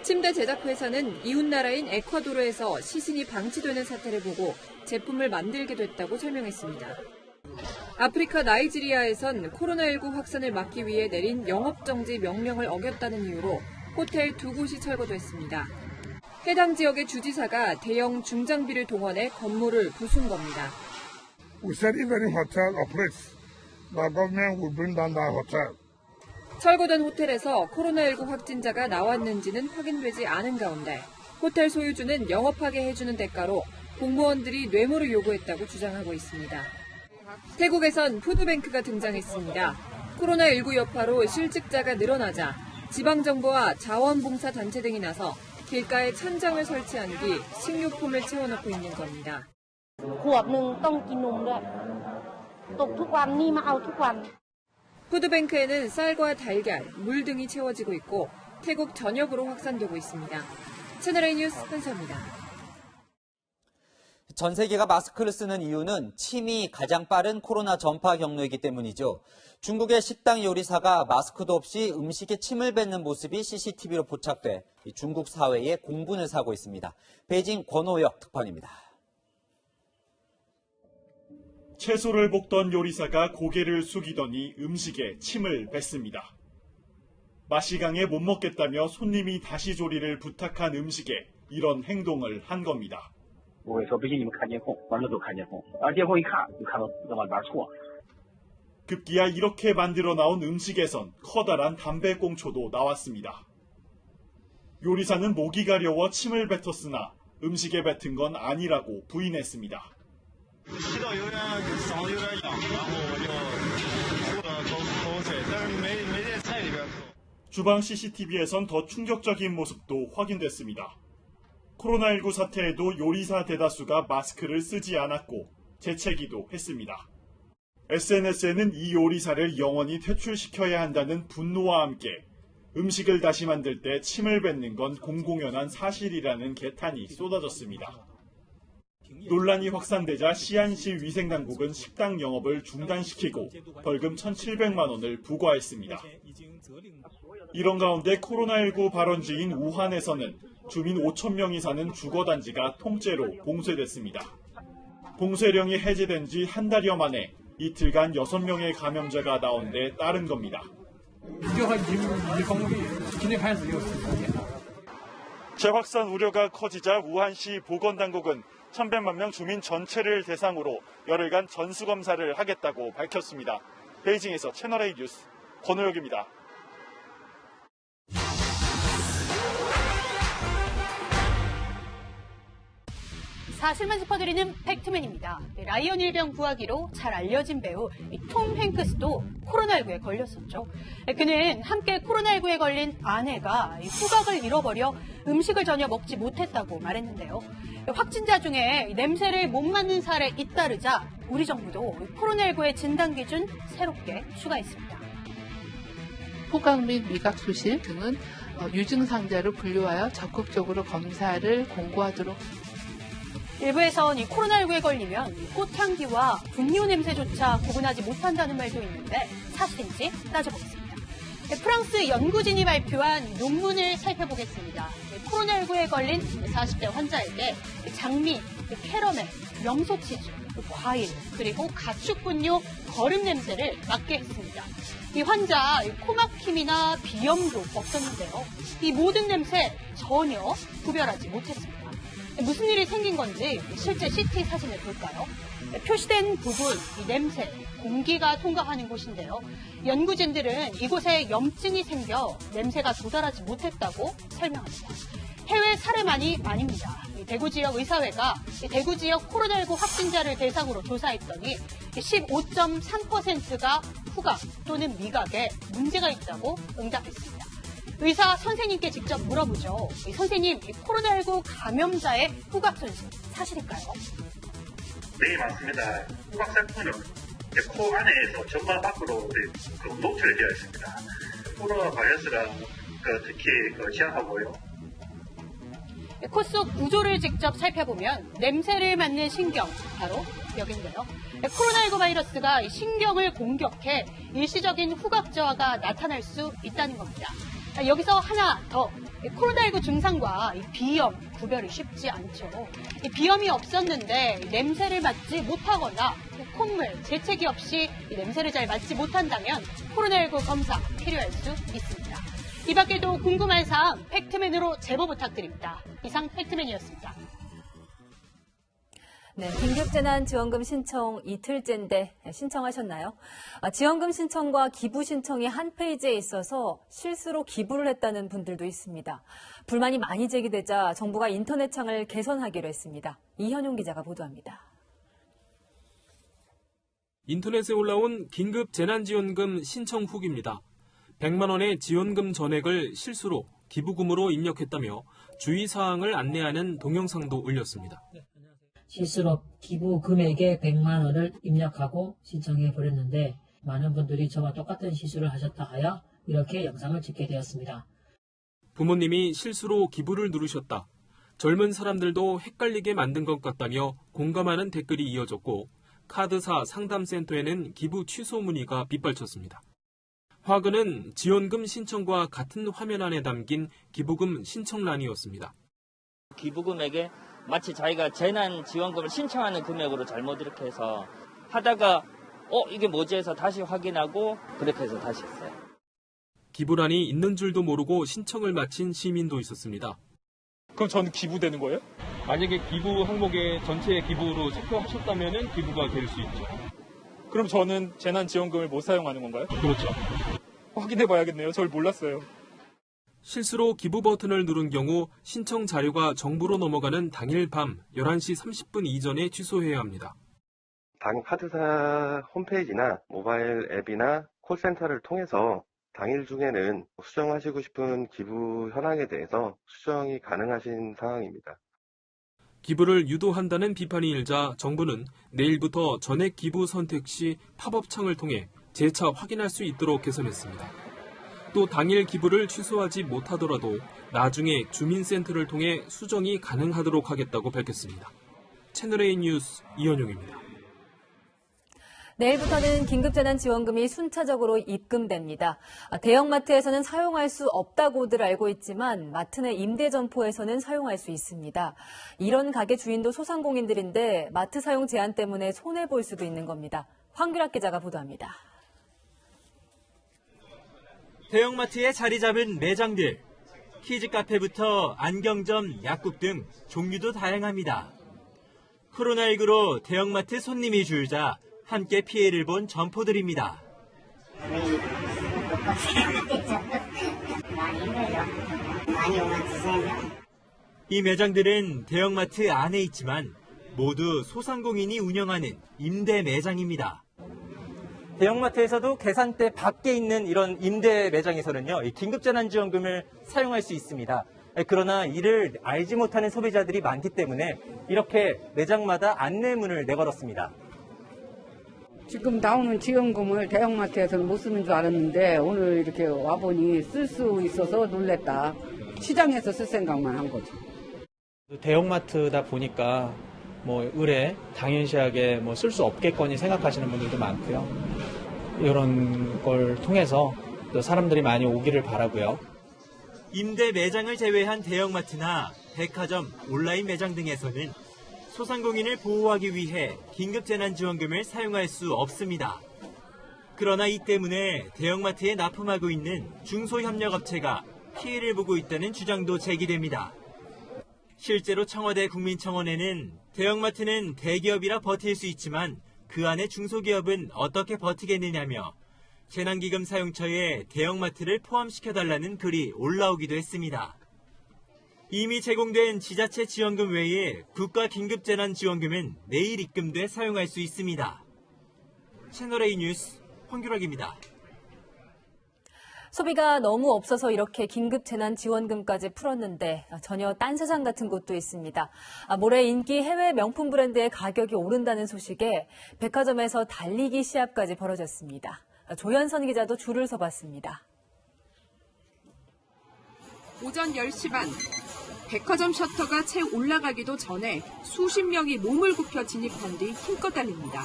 침대 제작 회사는 이웃나라인 에콰도르에서 시신이 방치되는 사태를 보고 제품을 만들게 됐다고 설명했습니다. 아프리카 나이지리아에선 코로나19 확산을 막기 위해 내린 영업정지 명령을 어겼다는 이유로 호텔 2곳이 철거됐습니다. 해당 지역의 주지사가 대형 중장비를 동원해 건물을 부순 겁니다. We said if any hotel operates, the government will bring down that hotel. 철거된 호텔에서 코로나19 확진자가 나왔는지는 확인되지 않은 가운데 호텔 소유주는 영업하게 해주는 대가로 공무원들이 뇌물을 요구했다고 주장하고 있습니다. 태국에선 푸드뱅크가 등장했습니다. 코로나19 여파로 실직자가 늘어나자 지방정부와 자원봉사단체 등이 나서 길가에 찬장을 설치한 뒤 식료품을 채워넣고 있는 겁니다. 푸드뱅크에는 쌀과 달걀, 물 등이 채워지고 있고 태국 전역으로 확산되고 있습니다. 채널A 뉴스 한서입니다. 전 세계가 마스크를 쓰는 이유는 침이 가장 빠른 코로나 전파 경로이기 때문이죠. 중국의 식당 요리사가 마스크도 없이 음식에 침을 뱉는 모습이 CCTV로 포착돼 중국 사회에 공분을 사고 있습니다. 베이징 권호역 특파원입니다. 채소를 볶던 요리사가 고개를 숙이더니 음식에 침을 뱉습니다. 맛이 강해 못 먹겠다며 손님이 다시 조리를 부탁한 음식에 이런 행동을 한 겁니다. 급기야 이렇게 만들어 나온 음식에선 커다란 담배꽁초도 나왔습니다. 요리사는 목이 가려워 침을 뱉었으나 음식에 뱉은 건 아니라고 부인했습니다. 주방 CCTV에선 더 충격적인 모습도 확인됐습니다. 코로나19 사태에도 요리사 대다수가 마스크를 쓰지 않았고 재채기도 했습니다. SNS에는 이 요리사를 영원히 퇴출시켜야 한다는 분노와 함께 음식을 다시 만들 때 침을 뱉는 건 공공연한 사실이라는 개탄이 쏟아졌습니다. 논란이 확산되자 시안시 위생당국은 식당 영업을 중단시키고 벌금 1,700만 원을 부과했습니다. 이런 가운데 코로나19 발원지인 우한에서는 주민 5,000명이 사는 주거단지가 통째로 봉쇄됐습니다. 봉쇄령이 해제된 지 한 달여 만에 이틀간 6명의 감염자가 나온 데 따른 겁니다. 재확산 우려가 커지자 우한시 보건당국은 1,100만 명 주민 전체를 대상으로 열흘간 전수검사를 하겠다고 밝혔습니다. 베이징에서 채널A 뉴스 권호혁입니다. 사실만 짚어드리는 팩트맨입니다. 라이언 일병 구하기로 잘 알려진 배우 톰 행크스도 코로나19에 걸렸었죠. 그는 함께 코로나19에 걸린 아내가 후각을 잃어버려 음식을 전혀 먹지 못했다고 말했는데요. 확진자 중에 냄새를 못 맡는 사례 잇따르자 우리 정부도 코로나19의 진단 기준 새롭게 추가했습니다. 후각 및 미각 소실 등은 유증상자로 분류하여 적극적으로 검사를 공고하도록. 일부에선 이 코로나19에 걸리면 꽃향기와 분뇨 냄새조차 구분하지 못한다는 말도 있는데 사실인지 따져보겠습니다. 프랑스 연구진이 발표한 논문을 살펴보겠습니다. 코로나19에 걸린 40대 환자에게 장미, 캐러멜, 염소치즈, 과일, 그리고 가축분뇨 거름 냄새를 맡게 했습니다. 이 환자 코막힘이나 비염도 없었는데요. 이 모든 냄새 전혀 구별하지 못했습니다. 무슨 일이 생긴 건지 실제 CT 사진을 볼까요? 표시된 부분, 이 냄새, 공기가 통과하는 곳인데요. 연구진들은 이곳에 염증이 생겨 냄새가 도달하지 못했다고 설명합니다. 해외 사례만이 아닙니다. 대구 지역 의사회가 대구 지역 코로나19 확진자를 대상으로 조사했더니 15.3%가 후각 또는 미각에 문제가 있다고 응답했습니다. 의사 선생님께 직접 물어보죠. 선생님, 노출된 감염자의 후각 손실 사실일까요? 네, 맞습니다. 후각 세포는 코 안에서 점막 밖으로 노출되어 있습니다. 코로나 바이러스가 특히 취약하고요. 코 속 구조를 직접 살펴보면 냄새를 맡는 신경, 바로 여긴데요. 코로나19 바이러스가 신경을 공격해 일시적인 후각 저하가 나타날 수 있다는 겁니다. 여기서 하나 더, 코로나19 증상과 비염 구별이 쉽지 않죠. 비염이 없었는데 냄새를 맡지 못하거나 콧물, 재채기 없이 냄새를 잘 맡지 못한다면 코로나19 검사 필요할 수 있습니다. 이 밖에도 궁금한 사항 팩트맨으로 제보 부탁드립니다. 이상 팩트맨이었습니다. 네, 긴급재난지원금 신청 이틀째인데 신청하셨나요? 지원금 신청과 기부 신청이 한 페이지에 있어서 실수로 기부를 했다는 분들도 있습니다. 불만이 많이 제기되자 정부가 인터넷 창을 개선하기로 했습니다. 이현용 기자가 보도합니다. 인터넷에 올라온 긴급재난지원금 신청 후기입니다. 100만 원의 지원금 전액을 실수로 기부금으로 입력했다며 주의사항을 안내하는 동영상도 올렸습니다. 실수로 기부 금액의 100만 원을 입력하고 신청해 버렸는데 많은 분들이 저와 똑같은 실수를 하셨다 하여 이렇게 영상을 찍게 되었습니다. 부모님이 실수로 기부를 누르셨다. 젊은 사람들도 헷갈리게 만든 것 같다며 공감하는 댓글이 이어졌고 카드사 상담센터에는 기부 취소 문의가 빗발쳤습니다. 화근은 지원금 신청과 같은 화면 안에 담긴 기부금 신청란이었습니다. 기부금액에 마치 자기가 재난지원금을 신청하는 금액으로 잘못 이렇게 해서 하다가 이게 뭐지 해서 다시 확인하고 그렇게 해서 다시 했어요. 기부란이 있는 줄도 모르고 신청을 마친 시민도 있었습니다. 그럼 전 기부되는 거예요? 만약에 기부 항목에 전체 기부로 체크하셨다면 기부가 될 수 있죠. 그럼 저는 재난지원금을 못 사용하는 건가요? 그렇죠. 확인해 봐야겠네요. 저를 몰랐어요. 실수로 기부 버튼을 누른 경우 신청 자료가 정부로 넘어가는 당일 밤 11시 30분 이전에 취소해야 합니다. 당 카드사 홈페이지나 모바일 앱이나 콜센터를 통해서 당일 중에는 수정하시고 싶은 기부 현황에 대해서 수정이 가능하신 상황입니다. 기부를 유도한다는 비판이 일자 정부는 내일부터 전액 기부 선택 시 팝업 창을 통해 재차 확인할 수 있도록 개선했습니다. 또 당일 기부를 취소하지 못하더라도 나중에 주민센터를 통해 수정이 가능하도록 하겠다고 밝혔습니다. 채널A 뉴스 이현용입니다. 내일부터는 긴급재난지원금이 순차적으로 입금됩니다. 대형마트에서는 사용할 수 없다고들 알고 있지만 마트 내 임대점포에서는 사용할 수 있습니다. 이런 가게 주인도 소상공인들인데 마트 사용 제한 때문에 손해볼 수도 있는 겁니다. 황규락 기자가 보도합니다. 대형마트에 자리 잡은 매장들. 키즈카페부터 안경점, 약국 등 종류도 다양합니다. 코로나19로 대형마트 손님이 줄자 함께 피해를 본 점포들입니다. 이 매장들은 대형마트 안에 있지만 모두 소상공인이 운영하는 임대 매장입니다. 대형마트에서도 계산대 밖에 있는 이런 임대 매장에서는요, 긴급재난지원금을 사용할 수 있습니다. 그러나 이를 알지 못하는 소비자들이 많기 때문에 이렇게 매장마다 안내문을 내걸었습니다. 지금 나오는 지원금을 대형마트에서는 못 쓰는 줄 알았는데 오늘 이렇게 와보니 쓸 수 있어서 놀랬다. 시장에서 쓸 생각만 한 거죠. 대형마트다 보니까 의뢰 당연시하게 쓸 수 없겠거니 생각하시는 분들도 많고요. 이런 걸 통해서 또 사람들이 많이 오기를 바라고요. 임대 매장을 제외한 대형마트나 백화점, 온라인 매장 등에서는 소상공인을 보호하기 위해 긴급재난지원금을 사용할 수 없습니다. 그러나 이 때문에 대형마트에 납품하고 있는 중소협력업체가 피해를 보고 있다는 주장도 제기됩니다. 실제로 청와대 국민청원에는 대형마트는 대기업이라 버틸 수 있지만 그 안에 중소기업은 어떻게 버티겠느냐며 재난기금 사용처에 대형마트를 포함시켜달라는 글이 올라오기도 했습니다. 이미 제공된 지자체 지원금 외에 국가 긴급재난지원금은 내일 입금돼 사용할 수 있습니다. 채널A 뉴스 황규락입니다. 소비가 너무 없어서 이렇게 긴급재난지원금까지 풀었는데 전혀 딴 세상 같은 곳도 있습니다. 모레 인기 해외 명품 브랜드의 가격이 오른다는 소식에 백화점에서 달리기 시합까지 벌어졌습니다. 조현선 기자도 줄을 서봤습니다. 오전 10시 반, 백화점 셔터가 채 올라가기도 전에 수십 명이 몸을 굽혀 진입한 뒤 힘껏 달립니다.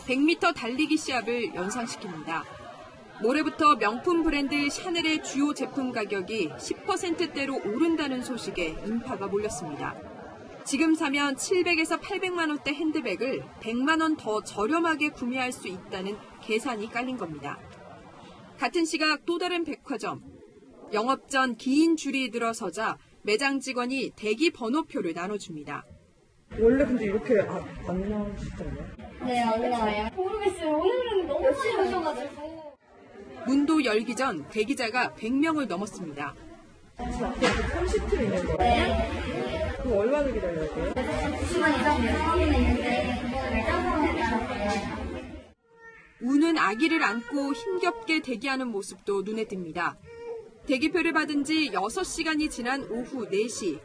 100m 달리기 시합을 연상시킵니다. 모레부터 명품 브랜드 샤넬의 주요 제품 가격이 10%대로 오른다는 소식에 인파가 몰렸습니다. 지금 사면 700에서 800만 원대 핸드백을 100만 원 더 저렴하게 구매할 수 있다는 계산이 깔린 겁니다. 같은 시각 또 다른 백화점. 영업 전 긴 줄이 들어서자 매장 직원이 대기 번호표를 나눠줍니다. 원래 근데 이렇게 안 나오시잖아요? 네, 안 나와요. 모르겠어요. 오늘은 너무 많이 오셔가지고. 문도 열기 전 대기자가 100명을 넘었습니다. 지금 앞에 30줄 있는 거예요? 네. 그럼 얼마나 기다려야 돼요? 2시간 이상 확인해 있는데 그거는 짬뽕에 우는 아기를 안고 힘겹게 대기하는 모습도 눈에 띕니다. 대기표를 받은 지 6시간이 지난 오후 4시.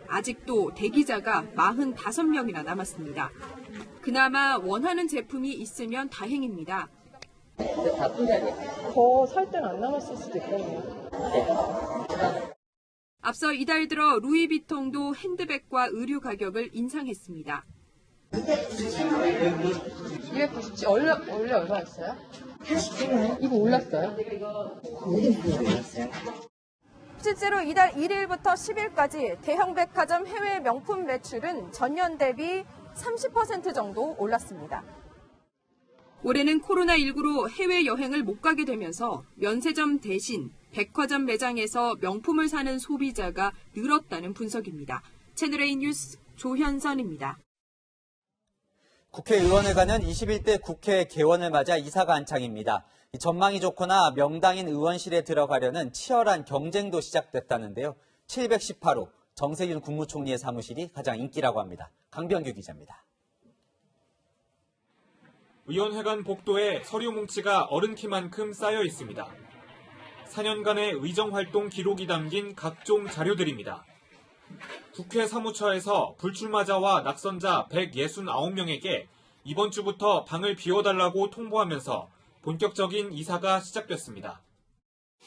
아직도 대기자가 45명이나 남았습니다. 그나마 원하는 제품이 있으면 다행입니다. 더 살 때는 안 남았을 수도 있거든요. 앞서 이달 들어 루이비통도 핸드백과 의류 가격을 인상했습니다. 297, 원래 얼마였어요? 이거 올랐어요? 실제로 이달 1일부터 10일까지 대형 백화점 해외 명품 매출은 전년 대비 30% 정도 올랐습니다. 올해는 코로나19로 해외여행을 못 가게 되면서 면세점 대신 백화점 매장에서 명품을 사는 소비자가 늘었다는 분석입니다. 채널A 뉴스 조현선입니다. 국회의원회관은 21대 국회 개원을 맞아 이사가 한창입니다. 전망이 좋거나 명당인 의원실에 들어가려는 치열한 경쟁도 시작됐다는데요. 718호 정세균 국무총리의 사무실이 가장 인기라고 합니다. 강병규 기자입니다. 의원회관 복도에 서류 뭉치가 어른 키만큼 쌓여 있습니다. 4년간의 의정활동 기록이 담긴 각종 자료들입니다. 국회 사무처에서 불출마자와 낙선자 169명에게 이번 주부터 방을 비워달라고 통보하면서 본격적인 이사가 시작됐습니다.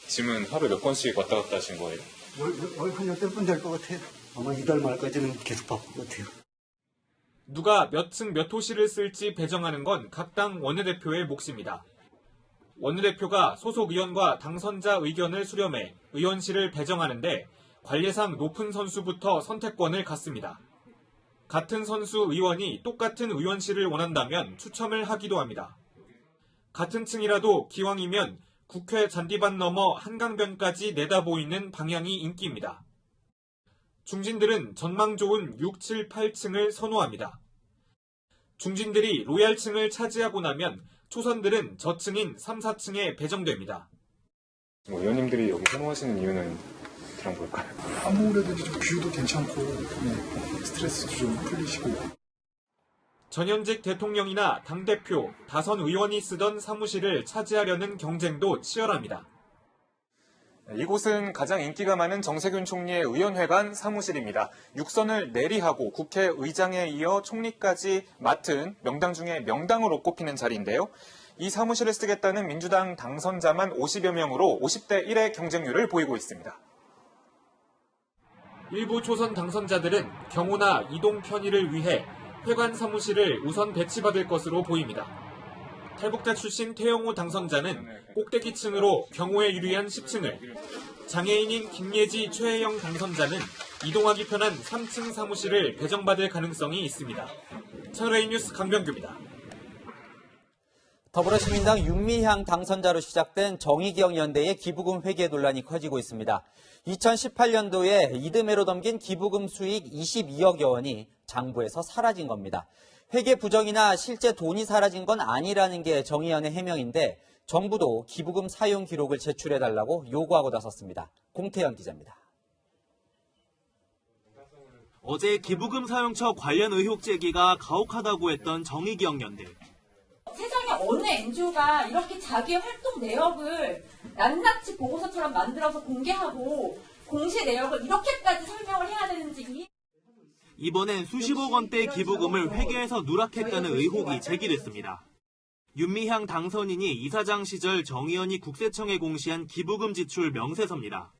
짐은 하루 몇 번씩 왔다 갔다 하신 거예요? 한 8번 될 것 같아요. 아마 이달 말까지는 계속 바쁠 것 같아요. 누가 몇 층 몇 호실을 쓸지 배정하는 건 각 당 원내대표의 몫입니다. 원내대표가 소속 의원과 당선자 의견을 수렴해 의원실을 배정하는데 관례상 높은 선수부터 선택권을 갖습니다. 같은 선수 의원이 똑같은 의원실을 원한다면 추첨을 하기도 합니다. 같은 층이라도 기왕이면 국회 잔디밭 넘어 한강변까지 내다보이는 방향이 인기입니다. 중진들은 전망 좋은 6, 7, 8층을 선호합니다. 중진들이 로얄층을 차지하고 나면 초선들은 저층인 3, 4층에 배정됩니다. 의원님들이 여기 선호하시는 이유는 그런 걸까요? 아무래도 좀 뷰도 괜찮고 스트레스도 좀 풀리시고. 전현직 대통령이나 당대표, 다선 의원이 쓰던 사무실을 차지하려는 경쟁도 치열합니다. 이곳은 가장 인기가 많은 정세균 총리의 의원회관 사무실입니다. 6선을 내리하고 국회의장에 이어 총리까지 맡은 명당 중에 명당으로 꼽히는 자리인데요. 이 사무실을 쓰겠다는 민주당 당선자만 50여 명으로 50대 1의 경쟁률을 보이고 있습니다. 일부 초선 당선자들은 경호나 이동 편의를 위해 회관 사무실을 우선 배치받을 것으로 보입니다. 탈북자 출신 태영호 당선자는 꼭대기층으로 경호에 유리한 10층을, 장애인인 김예지 최혜영 당선자는 이동하기 편한 3층 사무실을 배정받을 가능성이 있습니다. 채널A 뉴스 강병규입니다. 더불어시민당 윤미향 당선자로 시작된 정의기억연대의 기부금 회계 논란이 커지고 있습니다. 2018년도에 이듬해로 넘긴 기부금 수익 22억여 원이 장부에서 사라진 겁니다. 회계 부정이나 실제 돈이 사라진 건 아니라는 게 정의연의 해명인데 정부도 기부금 사용 기록을 제출해달라고 요구하고 나섰습니다. 공태현 기자입니다. 어제 기부금 사용처 관련 의혹 제기가 가혹하다고 했던 정의기억연대. 세상에 어느 NGO가 이렇게 자기의 활동 내역을 낱낱이 보고서처럼 만들어서 공개하고 공시 내역을 이렇게까지 설명을 해야 되는지. 이번엔 수십억 원대 기부금을 회계에서 누락했다는 의혹이 제기됐습니다. 윤미향 당선인이 이사장 시절 정의연이 국세청에 공시한 기부금 지출 명세서입니다.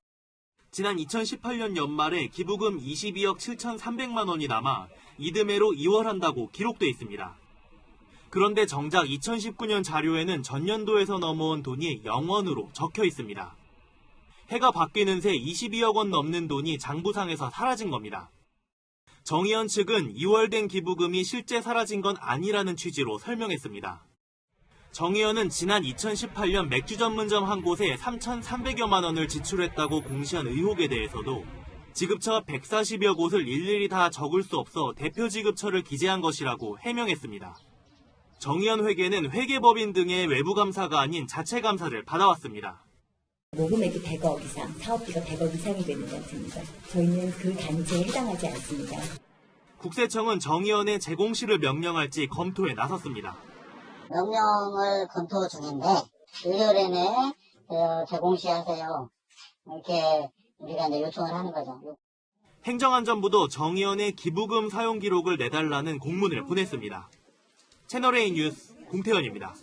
지난 2018년 연말에 기부금 22억 7,300만 원이 남아 이듬해로 이월한다고 기록돼 있습니다. 그런데 정작 2019년 자료에는 전년도에서 넘어온 돈이 0원으로 적혀 있습니다. 해가 바뀌는 새 22억 원 넘는 돈이 장부상에서 사라진 겁니다. 정의연 측은 이월된 기부금이 실제 사라진 건 아니라는 취지로 설명했습니다. 정의연은 지난 2018년 맥주 전문점 한 곳에 3,300여만 원을 지출했다고 공시한 의혹에 대해서도 지급처 140여 곳을 일일이 다 적을 수 없어 대표 지급처를 기재한 것이라고 해명했습니다. 정의연 회계는 회계법인 등의 외부 감사가 아닌 자체 감사를 받아왔습니다. 모금액이 100억 이상, 사업비가 100억 이상이 되는 단체입니다. 저희는 그 단체에 해당하지 않습니다. 국세청은 정의연의 재공시를 명령할지 검토에 나섰습니다. 명령을 검토 중인데 일요일에 재공시하세요. 이렇게 우리가 이제 요청을 하는 거죠. 행정안전부도 정의연의 기부금 사용 기록을 내달라는 공문을 보냈습니다. 채널A 뉴스 공태현입니다.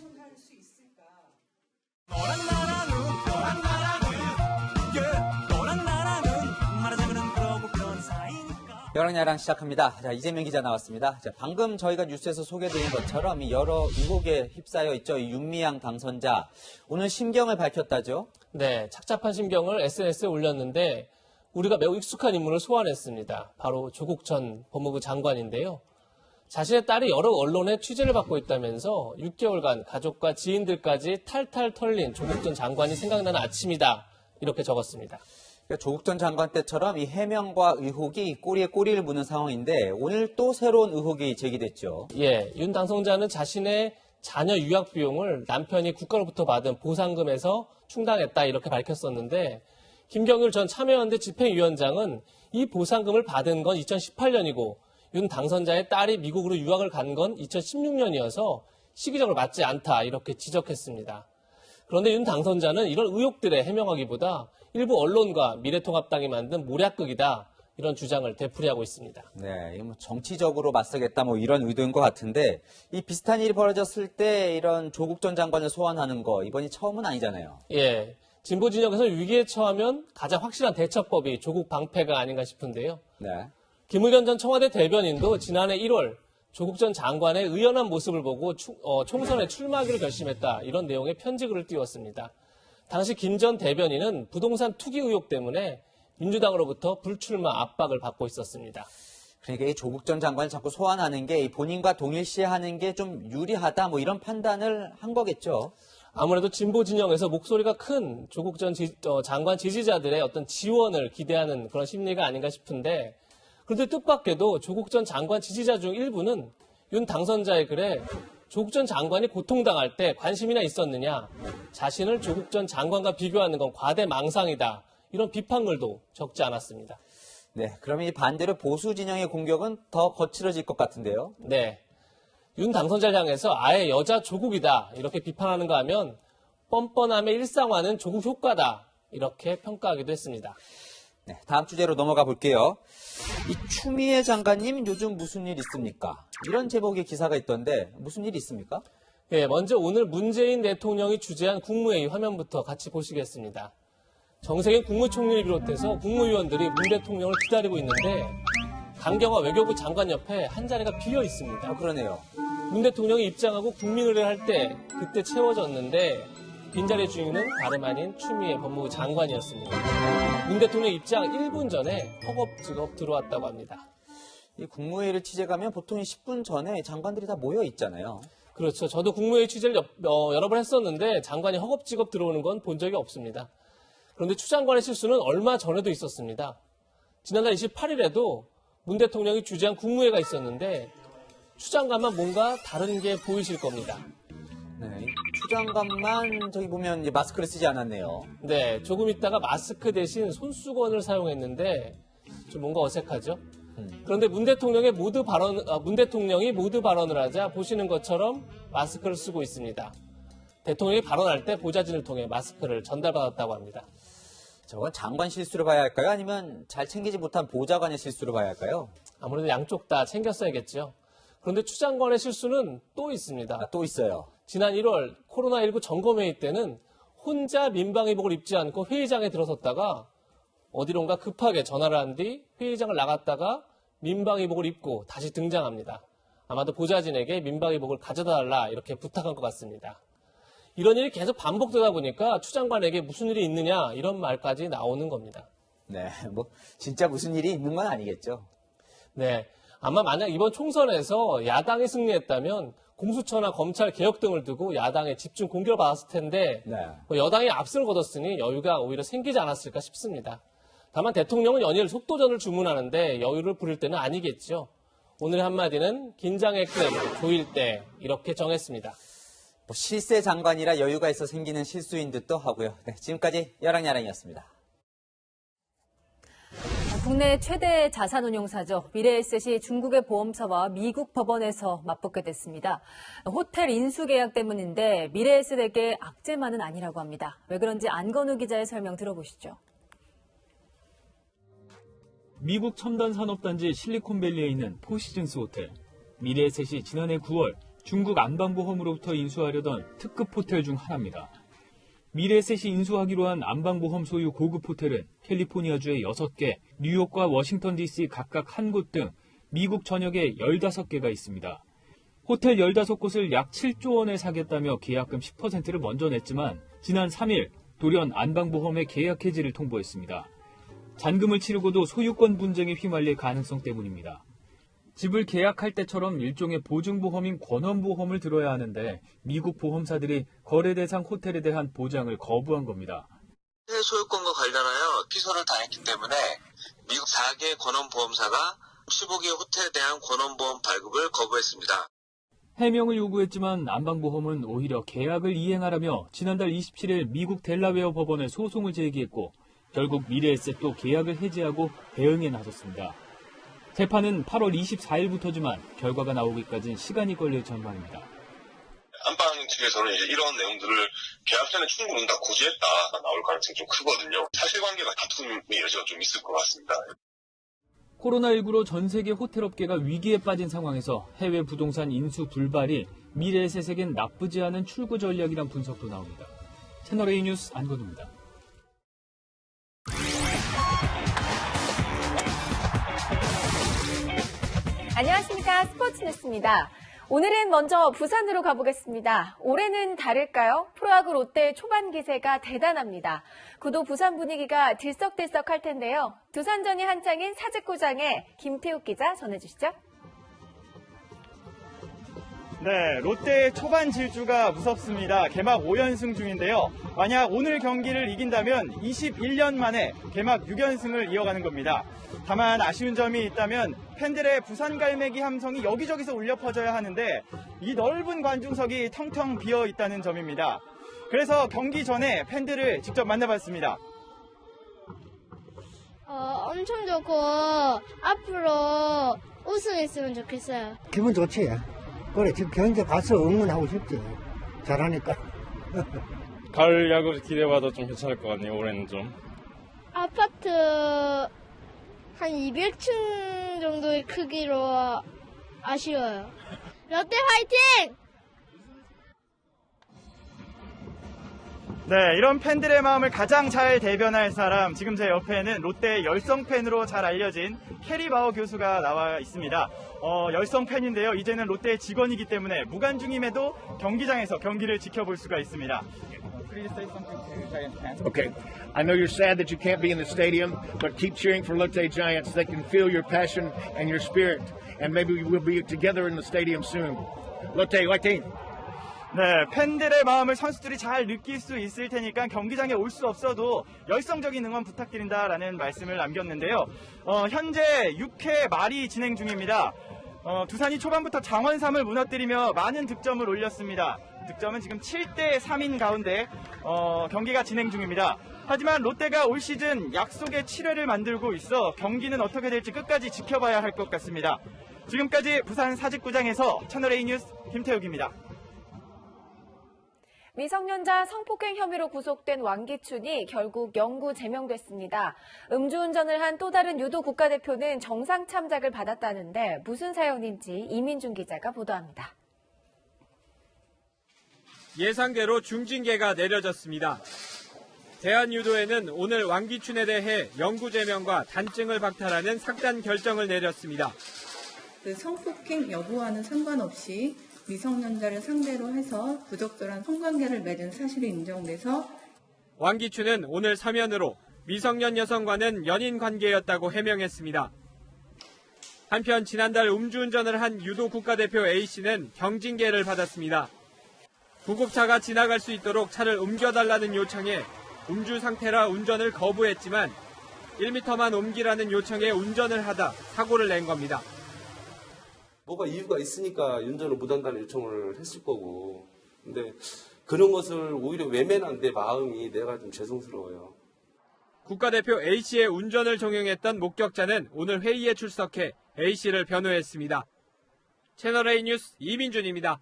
여랑야랑 시작합니다. 자, 이재명 기자 나왔습니다. 자, 방금 저희가 뉴스에서 소개드린 것처럼 이 여러 의혹에 휩싸여 있죠. 이 윤미향 당선자. 오늘 심경을 밝혔다죠? 네, 착잡한 심경을 SNS에 올렸는데 우리가 매우 익숙한 인물을 소환했습니다. 바로 조국 전 법무부 장관인데요. 자신의 딸이 여러 언론의 취재를 받고 있다면서 6개월간 가족과 지인들까지 탈탈 털린 조국 전 장관이 생각나는 아침이다. 이렇게 적었습니다. 조국 전 장관 때처럼 이 해명과 의혹이 꼬리에 꼬리를 무는 상황인데 오늘 또 새로운 의혹이 제기됐죠. 예, 윤 당선자는 자신의 자녀 유학 비용을 남편이 국가로부터 받은 보상금에서 충당했다 이렇게 밝혔었는데 김경률 전 참여연대 집행위원장은 이 보상금을 받은 건 2018년이고 윤 당선자의 딸이 미국으로 유학을 간 건 2016년이어서 시기적으로 맞지 않다 이렇게 지적했습니다. 그런데 윤 당선자는 이런 의혹들에 해명하기보다 일부 언론과 미래통합당이 만든 모략극이다 이런 주장을 되풀이하고 있습니다. 네, 정치적으로 맞서겠다 이런 의도인 것 같은데 이 비슷한 일이 벌어졌을 때 이런 조국 전 장관을 소환하는 거 이번이 처음은 아니잖아요. 예, 진보 진영에서 위기에 처하면 가장 확실한 대처법이 조국 방패가 아닌가 싶은데요. 네. 김의겸 전 청와대 대변인도 지난해 1월 조국 전 장관의 의연한 모습을 보고 총선에 출마하기로 결심했다 이런 내용의 편지글을 띄웠습니다. 당시 김 전 대변인은 부동산 투기 의혹 때문에 민주당으로부터 불출마 압박을 받고 있었습니다. 그러니까 이 조국 전 장관을 자꾸 소환하는 게 본인과 동일시하는 게 좀 유리하다 이런 판단을 한 거겠죠. 아무래도 진보 진영에서 목소리가 큰 조국 전 장관 지지자들의 어떤 지원을 기대하는 그런 심리가 아닌가 싶은데 그런데 뜻밖에도 조국 전 장관 지지자 중 일부는 윤 당선자의 글에 조국 전 장관이 고통당할 때 관심이나 있었느냐, 자신을 조국 전 장관과 비교하는 건 과대망상이다 이런 비판글도 적지 않았습니다. 네, 그러면 이 반대로 보수 진영의 공격은 더 거칠어질 것 같은데요. 네, 윤 당선자를 향해서 아예 여자 조국이다 이렇게 비판하는가 하면 뻔뻔함의 일상화는 조국 효과다 이렇게 평가하기도 했습니다. 네, 다음 주제로 넘어가 볼게요. 이 추미애 장관님 요즘 무슨 일 있습니까? 이런 제목의 기사가 있던데 무슨 일 있습니까? 네, 먼저 오늘 문재인 대통령이 주재한 국무회의 화면부터 같이 보시겠습니다. 정세균 국무총리를 비롯해서 국무위원들이 문 대통령을 기다리고 있는데 강경화 외교부 장관 옆에 한 자리가 비어 있습니다. 그러네요. 문 대통령이 입장하고 국민의례 할 때 그때 채워졌는데 빈자리의 주인은 다름 아닌 추미애 법무부 장관이었습니다. 문 대통령 입장 1분 전에 허겁지겁 들어왔다고 합니다. 이 국무회의를 취재 가면 보통 10분 전에 장관들이 다 모여 있잖아요. 그렇죠. 저도 국무회의 취재를 여러 번 했었는데 장관이 허겁지겁 들어오는 건 본 적이 없습니다. 그런데 추 장관의 실수는 얼마 전에도 있었습니다. 지난달 28일에도 문 대통령이 주재한 국무회의가 있었는데 추 장관만 뭔가 다른 게 보이실 겁니다. 네, 추 장관만 저기 보면 이제 마스크를 쓰지 않았네요. 네, 조금 있다가 마스크 대신 손수건을 사용했는데 좀 뭔가 어색하죠. 그런데 문 대통령이 모두 발언을 하자 보시는 것처럼 마스크를 쓰고 있습니다. 대통령이 발언할 때 보좌진을 통해 마스크를 전달받았다고 합니다. 저건 장관 실수로 봐야 할까요? 아니면 잘 챙기지 못한 보좌관의 실수로 봐야 할까요? 아무래도 양쪽 다 챙겼어야겠죠. 그런데 추 장관의 실수는 또 있습니다. 또 있어요. 지난 1월 코로나19 점검회의 때는 혼자 민방위복을 입지 않고 회의장에 들어섰다가 어디론가 급하게 전화를 한 뒤 회의장을 나갔다가 민방위복을 입고 다시 등장합니다. 아마도 보좌진에게 민방위복을 가져다 달라 이렇게 부탁한 것 같습니다. 이런 일이 계속 반복되다 보니까 추 장관에게 무슨 일이 있느냐 이런 말까지 나오는 겁니다. 네, 뭐 진짜 무슨 일이 있는 건 아니겠죠. 네, 아마 만약 이번 총선에서 야당이 승리했다면 공수처나 검찰 개혁 등을 두고 야당의 집중 공격을 받았을 텐데 여당이 압승을 거뒀으니 여유가 오히려 생기지 않았을까 싶습니다. 다만 대통령은 연일 속도전을 주문하는데 여유를 부릴 때는 아니겠죠. 오늘의 한마디는 긴장의 끈 조일 때 이렇게 정했습니다. 실세 장관이라 여유가 있어 생기는 실수인 듯도 하고요. 네, 지금까지 야랑야랑이었습니다. 국내 최대 자산운용사죠. 미래에셋이 중국의 보험사와 미국 법원에서 맞붙게 됐습니다. 호텔 인수 계약 때문인데 미래에셋에게 악재만은 아니라고 합니다. 왜 그런지 안건우 기자의 설명 들어보시죠. 미국 첨단 산업단지 실리콘밸리에 있는 포시즌스 호텔. 미래에셋이 지난해 9월 중국 안방보험으로부터 인수하려던 특급 호텔 중 하나입니다. 미래에셋이 인수하기로 한 안방보험 소유 고급 호텔은 캘리포니아주의 6개, 뉴욕과 워싱턴 DC 각각 한 곳 등 미국 전역에 15개가 있습니다. 호텔 15곳을 약 7조 원에 사겠다며 계약금 10%를 먼저 냈지만 지난 3일 돌연 안방보험의 계약 해지를 통보했습니다. 잔금을 치르고도 소유권 분쟁에 휘말릴 가능성 때문입니다. 집을 계약할 때처럼 일종의 보증보험인 권원보험을 들어야 하는데 미국 보험사들이 거래 대상 호텔에 대한 보장을 거부한 겁니다. 소유권과 관련하여 피소를 당했기 때문에 미국 4개 권원보험사가 15개 호텔에 대한 권원보험 발급을 거부했습니다. 해명을 요구했지만 안방보험은 오히려 계약을 이행하라며 지난달 27일 미국 델라웨어 법원에 소송을 제기했고 결국 미래에셋도 계약을 해지하고 대응에 나섰습니다. 재판은 8월 24일부터지만 결과가 나오기까지는 시간이 걸릴 전망입니다. 안방 측에서는 이제 이런 내용들을 계약 전에 충분히 다 고지했다 나올 가능성이 좀 크거든요. 사실관계가 다툼의 여지가 좀 있을 것 같습니다. 코로나19로 전 세계 호텔업계가 위기에 빠진 상황에서 해외 부동산 인수 불발이 미래에셋에겐 나쁘지 않은 출구 전략이란 분석도 나옵니다. 채널A 뉴스 안건우입니다. 안녕하십니까. 스포츠 뉴스입니다. 오늘은 먼저 부산으로 가보겠습니다. 올해는 다를까요? 프로야구 롯데의 초반 기세가 대단합니다. 구도 부산 분위기가 들썩들썩할 텐데요. 두산전이 한창인 사직구장에 김태욱 기자 전해주시죠. 네, 롯데의 초반 질주가 무섭습니다. 개막 5연승 중인데요. 만약 오늘 경기를 이긴다면 21년 만에 개막 6연승을 이어가는 겁니다. 다만 아쉬운 점이 있다면 팬들의 부산 갈매기 함성이 여기저기서 울려 퍼져야 하는데 이 넓은 관중석이 텅텅 비어 있다는 점입니다. 그래서 경기 전에 팬들을 직접 만나봤습니다. 엄청 좋고 앞으로 우승했으면 좋겠어요. 기분 좋지. 그래, 지금 경기 가서 응원하고 싶지. 잘하니까. 가을 야구 기대봐도 좀 괜찮을 것 같네요. 올해는 좀. 아파트 한 200층 정도의 크기로 아쉬워요. 롯데 화이팅! 네, 이런 팬들의 마음을 가장 잘 대변할 사람, 지금 제 옆에는 롯데의 열성 팬으로 잘 알려진 캐리바우 교수가 나와 있습니다. 열성 팬인데요. 이제는 롯데의 직원이기 때문에 무관중임에도 경기장에서 경기를 지켜볼 수가 있습니다. Okay, I know you're sad that you can't be in the stadium, but keep cheering for Lotte Giants. They can feel your passion and your spirit, and maybe we'll be together in the stadium soon. Lotte 화이팅! 네, 팬들의 마음을 선수들이 잘 느낄 수 있을 테니까 경기장에 올 수 없어도 열성적인 응원 부탁드린다라는 말씀을 남겼는데요. 현재 6회 말이 진행 중입니다. 두산이 초반부터 장원삼을 무너뜨리며 많은 득점을 올렸습니다. 득점은 지금 7대 3인 가운데 경기가 진행 중입니다. 하지만 롯데가 올 시즌 약속의 7회를 만들고 있어 경기는 어떻게 될지 끝까지 지켜봐야 할 것 같습니다. 지금까지 부산 사직구장에서 채널A 뉴스 김태욱입니다. 미성년자 성폭행 혐의로 구속된 왕기춘이 결국 영구 제명됐습니다. 음주운전을 한 또 다른 유도 국가대표는 정상 참작을 받았다는데 무슨 사연인지 이민준 기자가 보도합니다. 예상대로 중징계가 내려졌습니다. 대한유도회는 오늘 왕기춘에 대해 영구 제명과 단증을 박탈하는 삭단 결정을 내렸습니다. 성폭행 여부와는 상관없이 미성년자를 상대로 해서 부적절한 성관계를 맺은 사실이 인정돼서 왕기춘은 오늘 서면으로 미성년 여성과는 연인 관계였다고 해명했습니다. 한편 지난달 음주운전을 한 유도 국가대표 A씨는 경징계를 받았습니다. 구급차가 지나갈 수 있도록 차를 옮겨달라는 요청에 음주 상태라 운전을 거부했지만 1m만 옮기라는 요청에 운전을 하다 사고를 낸 겁니다. 뭐가 이유가 있으니까 운전을 못한다는 요청을 했을 거고, 근데 그런 것을 오히려 외면한 내 마음이 내가 좀 죄송스러워요. 국가대표 A씨의 운전을 종용했던 목격자는 오늘 회의에 출석해 A씨를 변호했습니다. 채널A 뉴스 이민준입니다.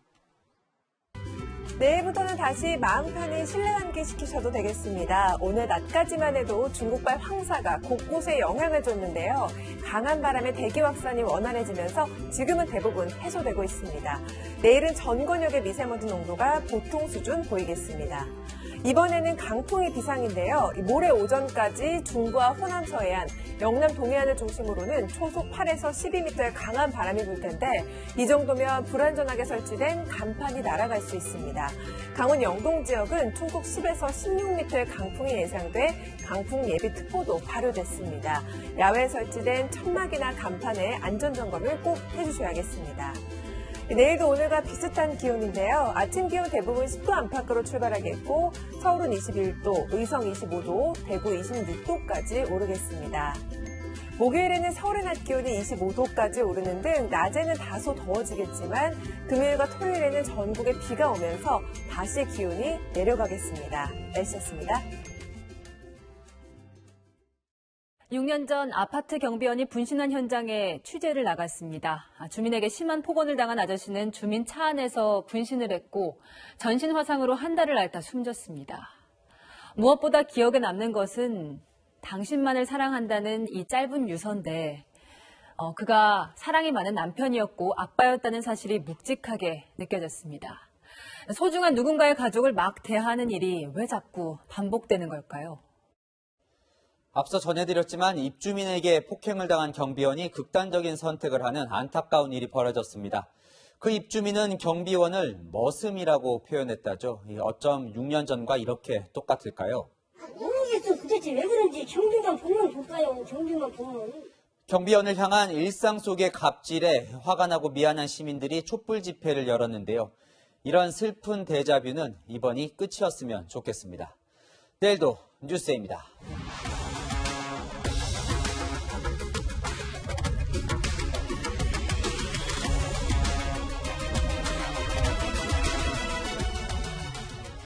내일부터는 다시 마음 편히 실내 환기 시키셔도 되겠습니다. 오늘 낮까지만 해도 중국발 황사가 곳곳에 영향을 줬는데요. 강한 바람에 대기 확산이 원활해지면서 지금은 대부분 해소되고 있습니다. 내일은 전 권역의 미세먼지 농도가 보통 수준 보이겠습니다. 이번에는 강풍이 비상인데요. 모레 오전까지 중부와 호남 서해안, 영남 동해안을 중심으로는 초속 8에서 12m의 강한 바람이 불 텐데 이 정도면 불안전하게 설치된 간판이 날아갈 수 있습니다. 강원 영동 지역은 초속 10에서 16m의 강풍이 예상돼 강풍 예비특보도 발효됐습니다. 야외에 설치된 천막이나 간판에 안전점검을 꼭 해주셔야겠습니다. 내일도 오늘과 비슷한 기온인데요. 아침 기온 대부분 10도 안팎으로 출발하겠고 서울은 21도, 의성 25도, 대구 26도까지 오르겠습니다. 목요일에는 서울의 낮 기온이 25도까지 오르는 등 낮에는 다소 더워지겠지만 금요일과 토요일에는 전국에 비가 오면서 다시 기온이 내려가겠습니다. 날씨였습니다. 6년 전 아파트 경비원이 분신한 현장에 취재를 나갔습니다. 주민에게 심한 폭언을 당한 아저씨는 주민 차 안에서 분신을 했고 전신 화상으로 한 달을 앓다 숨졌습니다. 무엇보다 기억에 남는 것은 당신만을 사랑한다는 이 짧은 유서인데 그가 사랑이 많은 남편이었고 아빠였다는 사실이 묵직하게 느껴졌습니다. 소중한 누군가의 가족을 막 대하는 일이 왜 자꾸 반복되는 걸까요? 앞서 전해드렸지만 입주민에게 폭행을 당한 경비원이 극단적인 선택을 하는 안타까운 일이 벌어졌습니다. 그 입주민은 경비원을 머슴이라고 표현했다죠. 어쩜 6년 전과 이렇게 똑같을까요? 모르겠어. 도대체 왜 그런지 경비만 보면 볼까요? 경비만 보면. 경비원을 향한 일상 속의 갑질에 화가 나고 미안한 시민들이 촛불 집회를 열었는데요. 이런 슬픈 데자뷰는 이번이 끝이었으면 좋겠습니다. 내일도 뉴스입니다.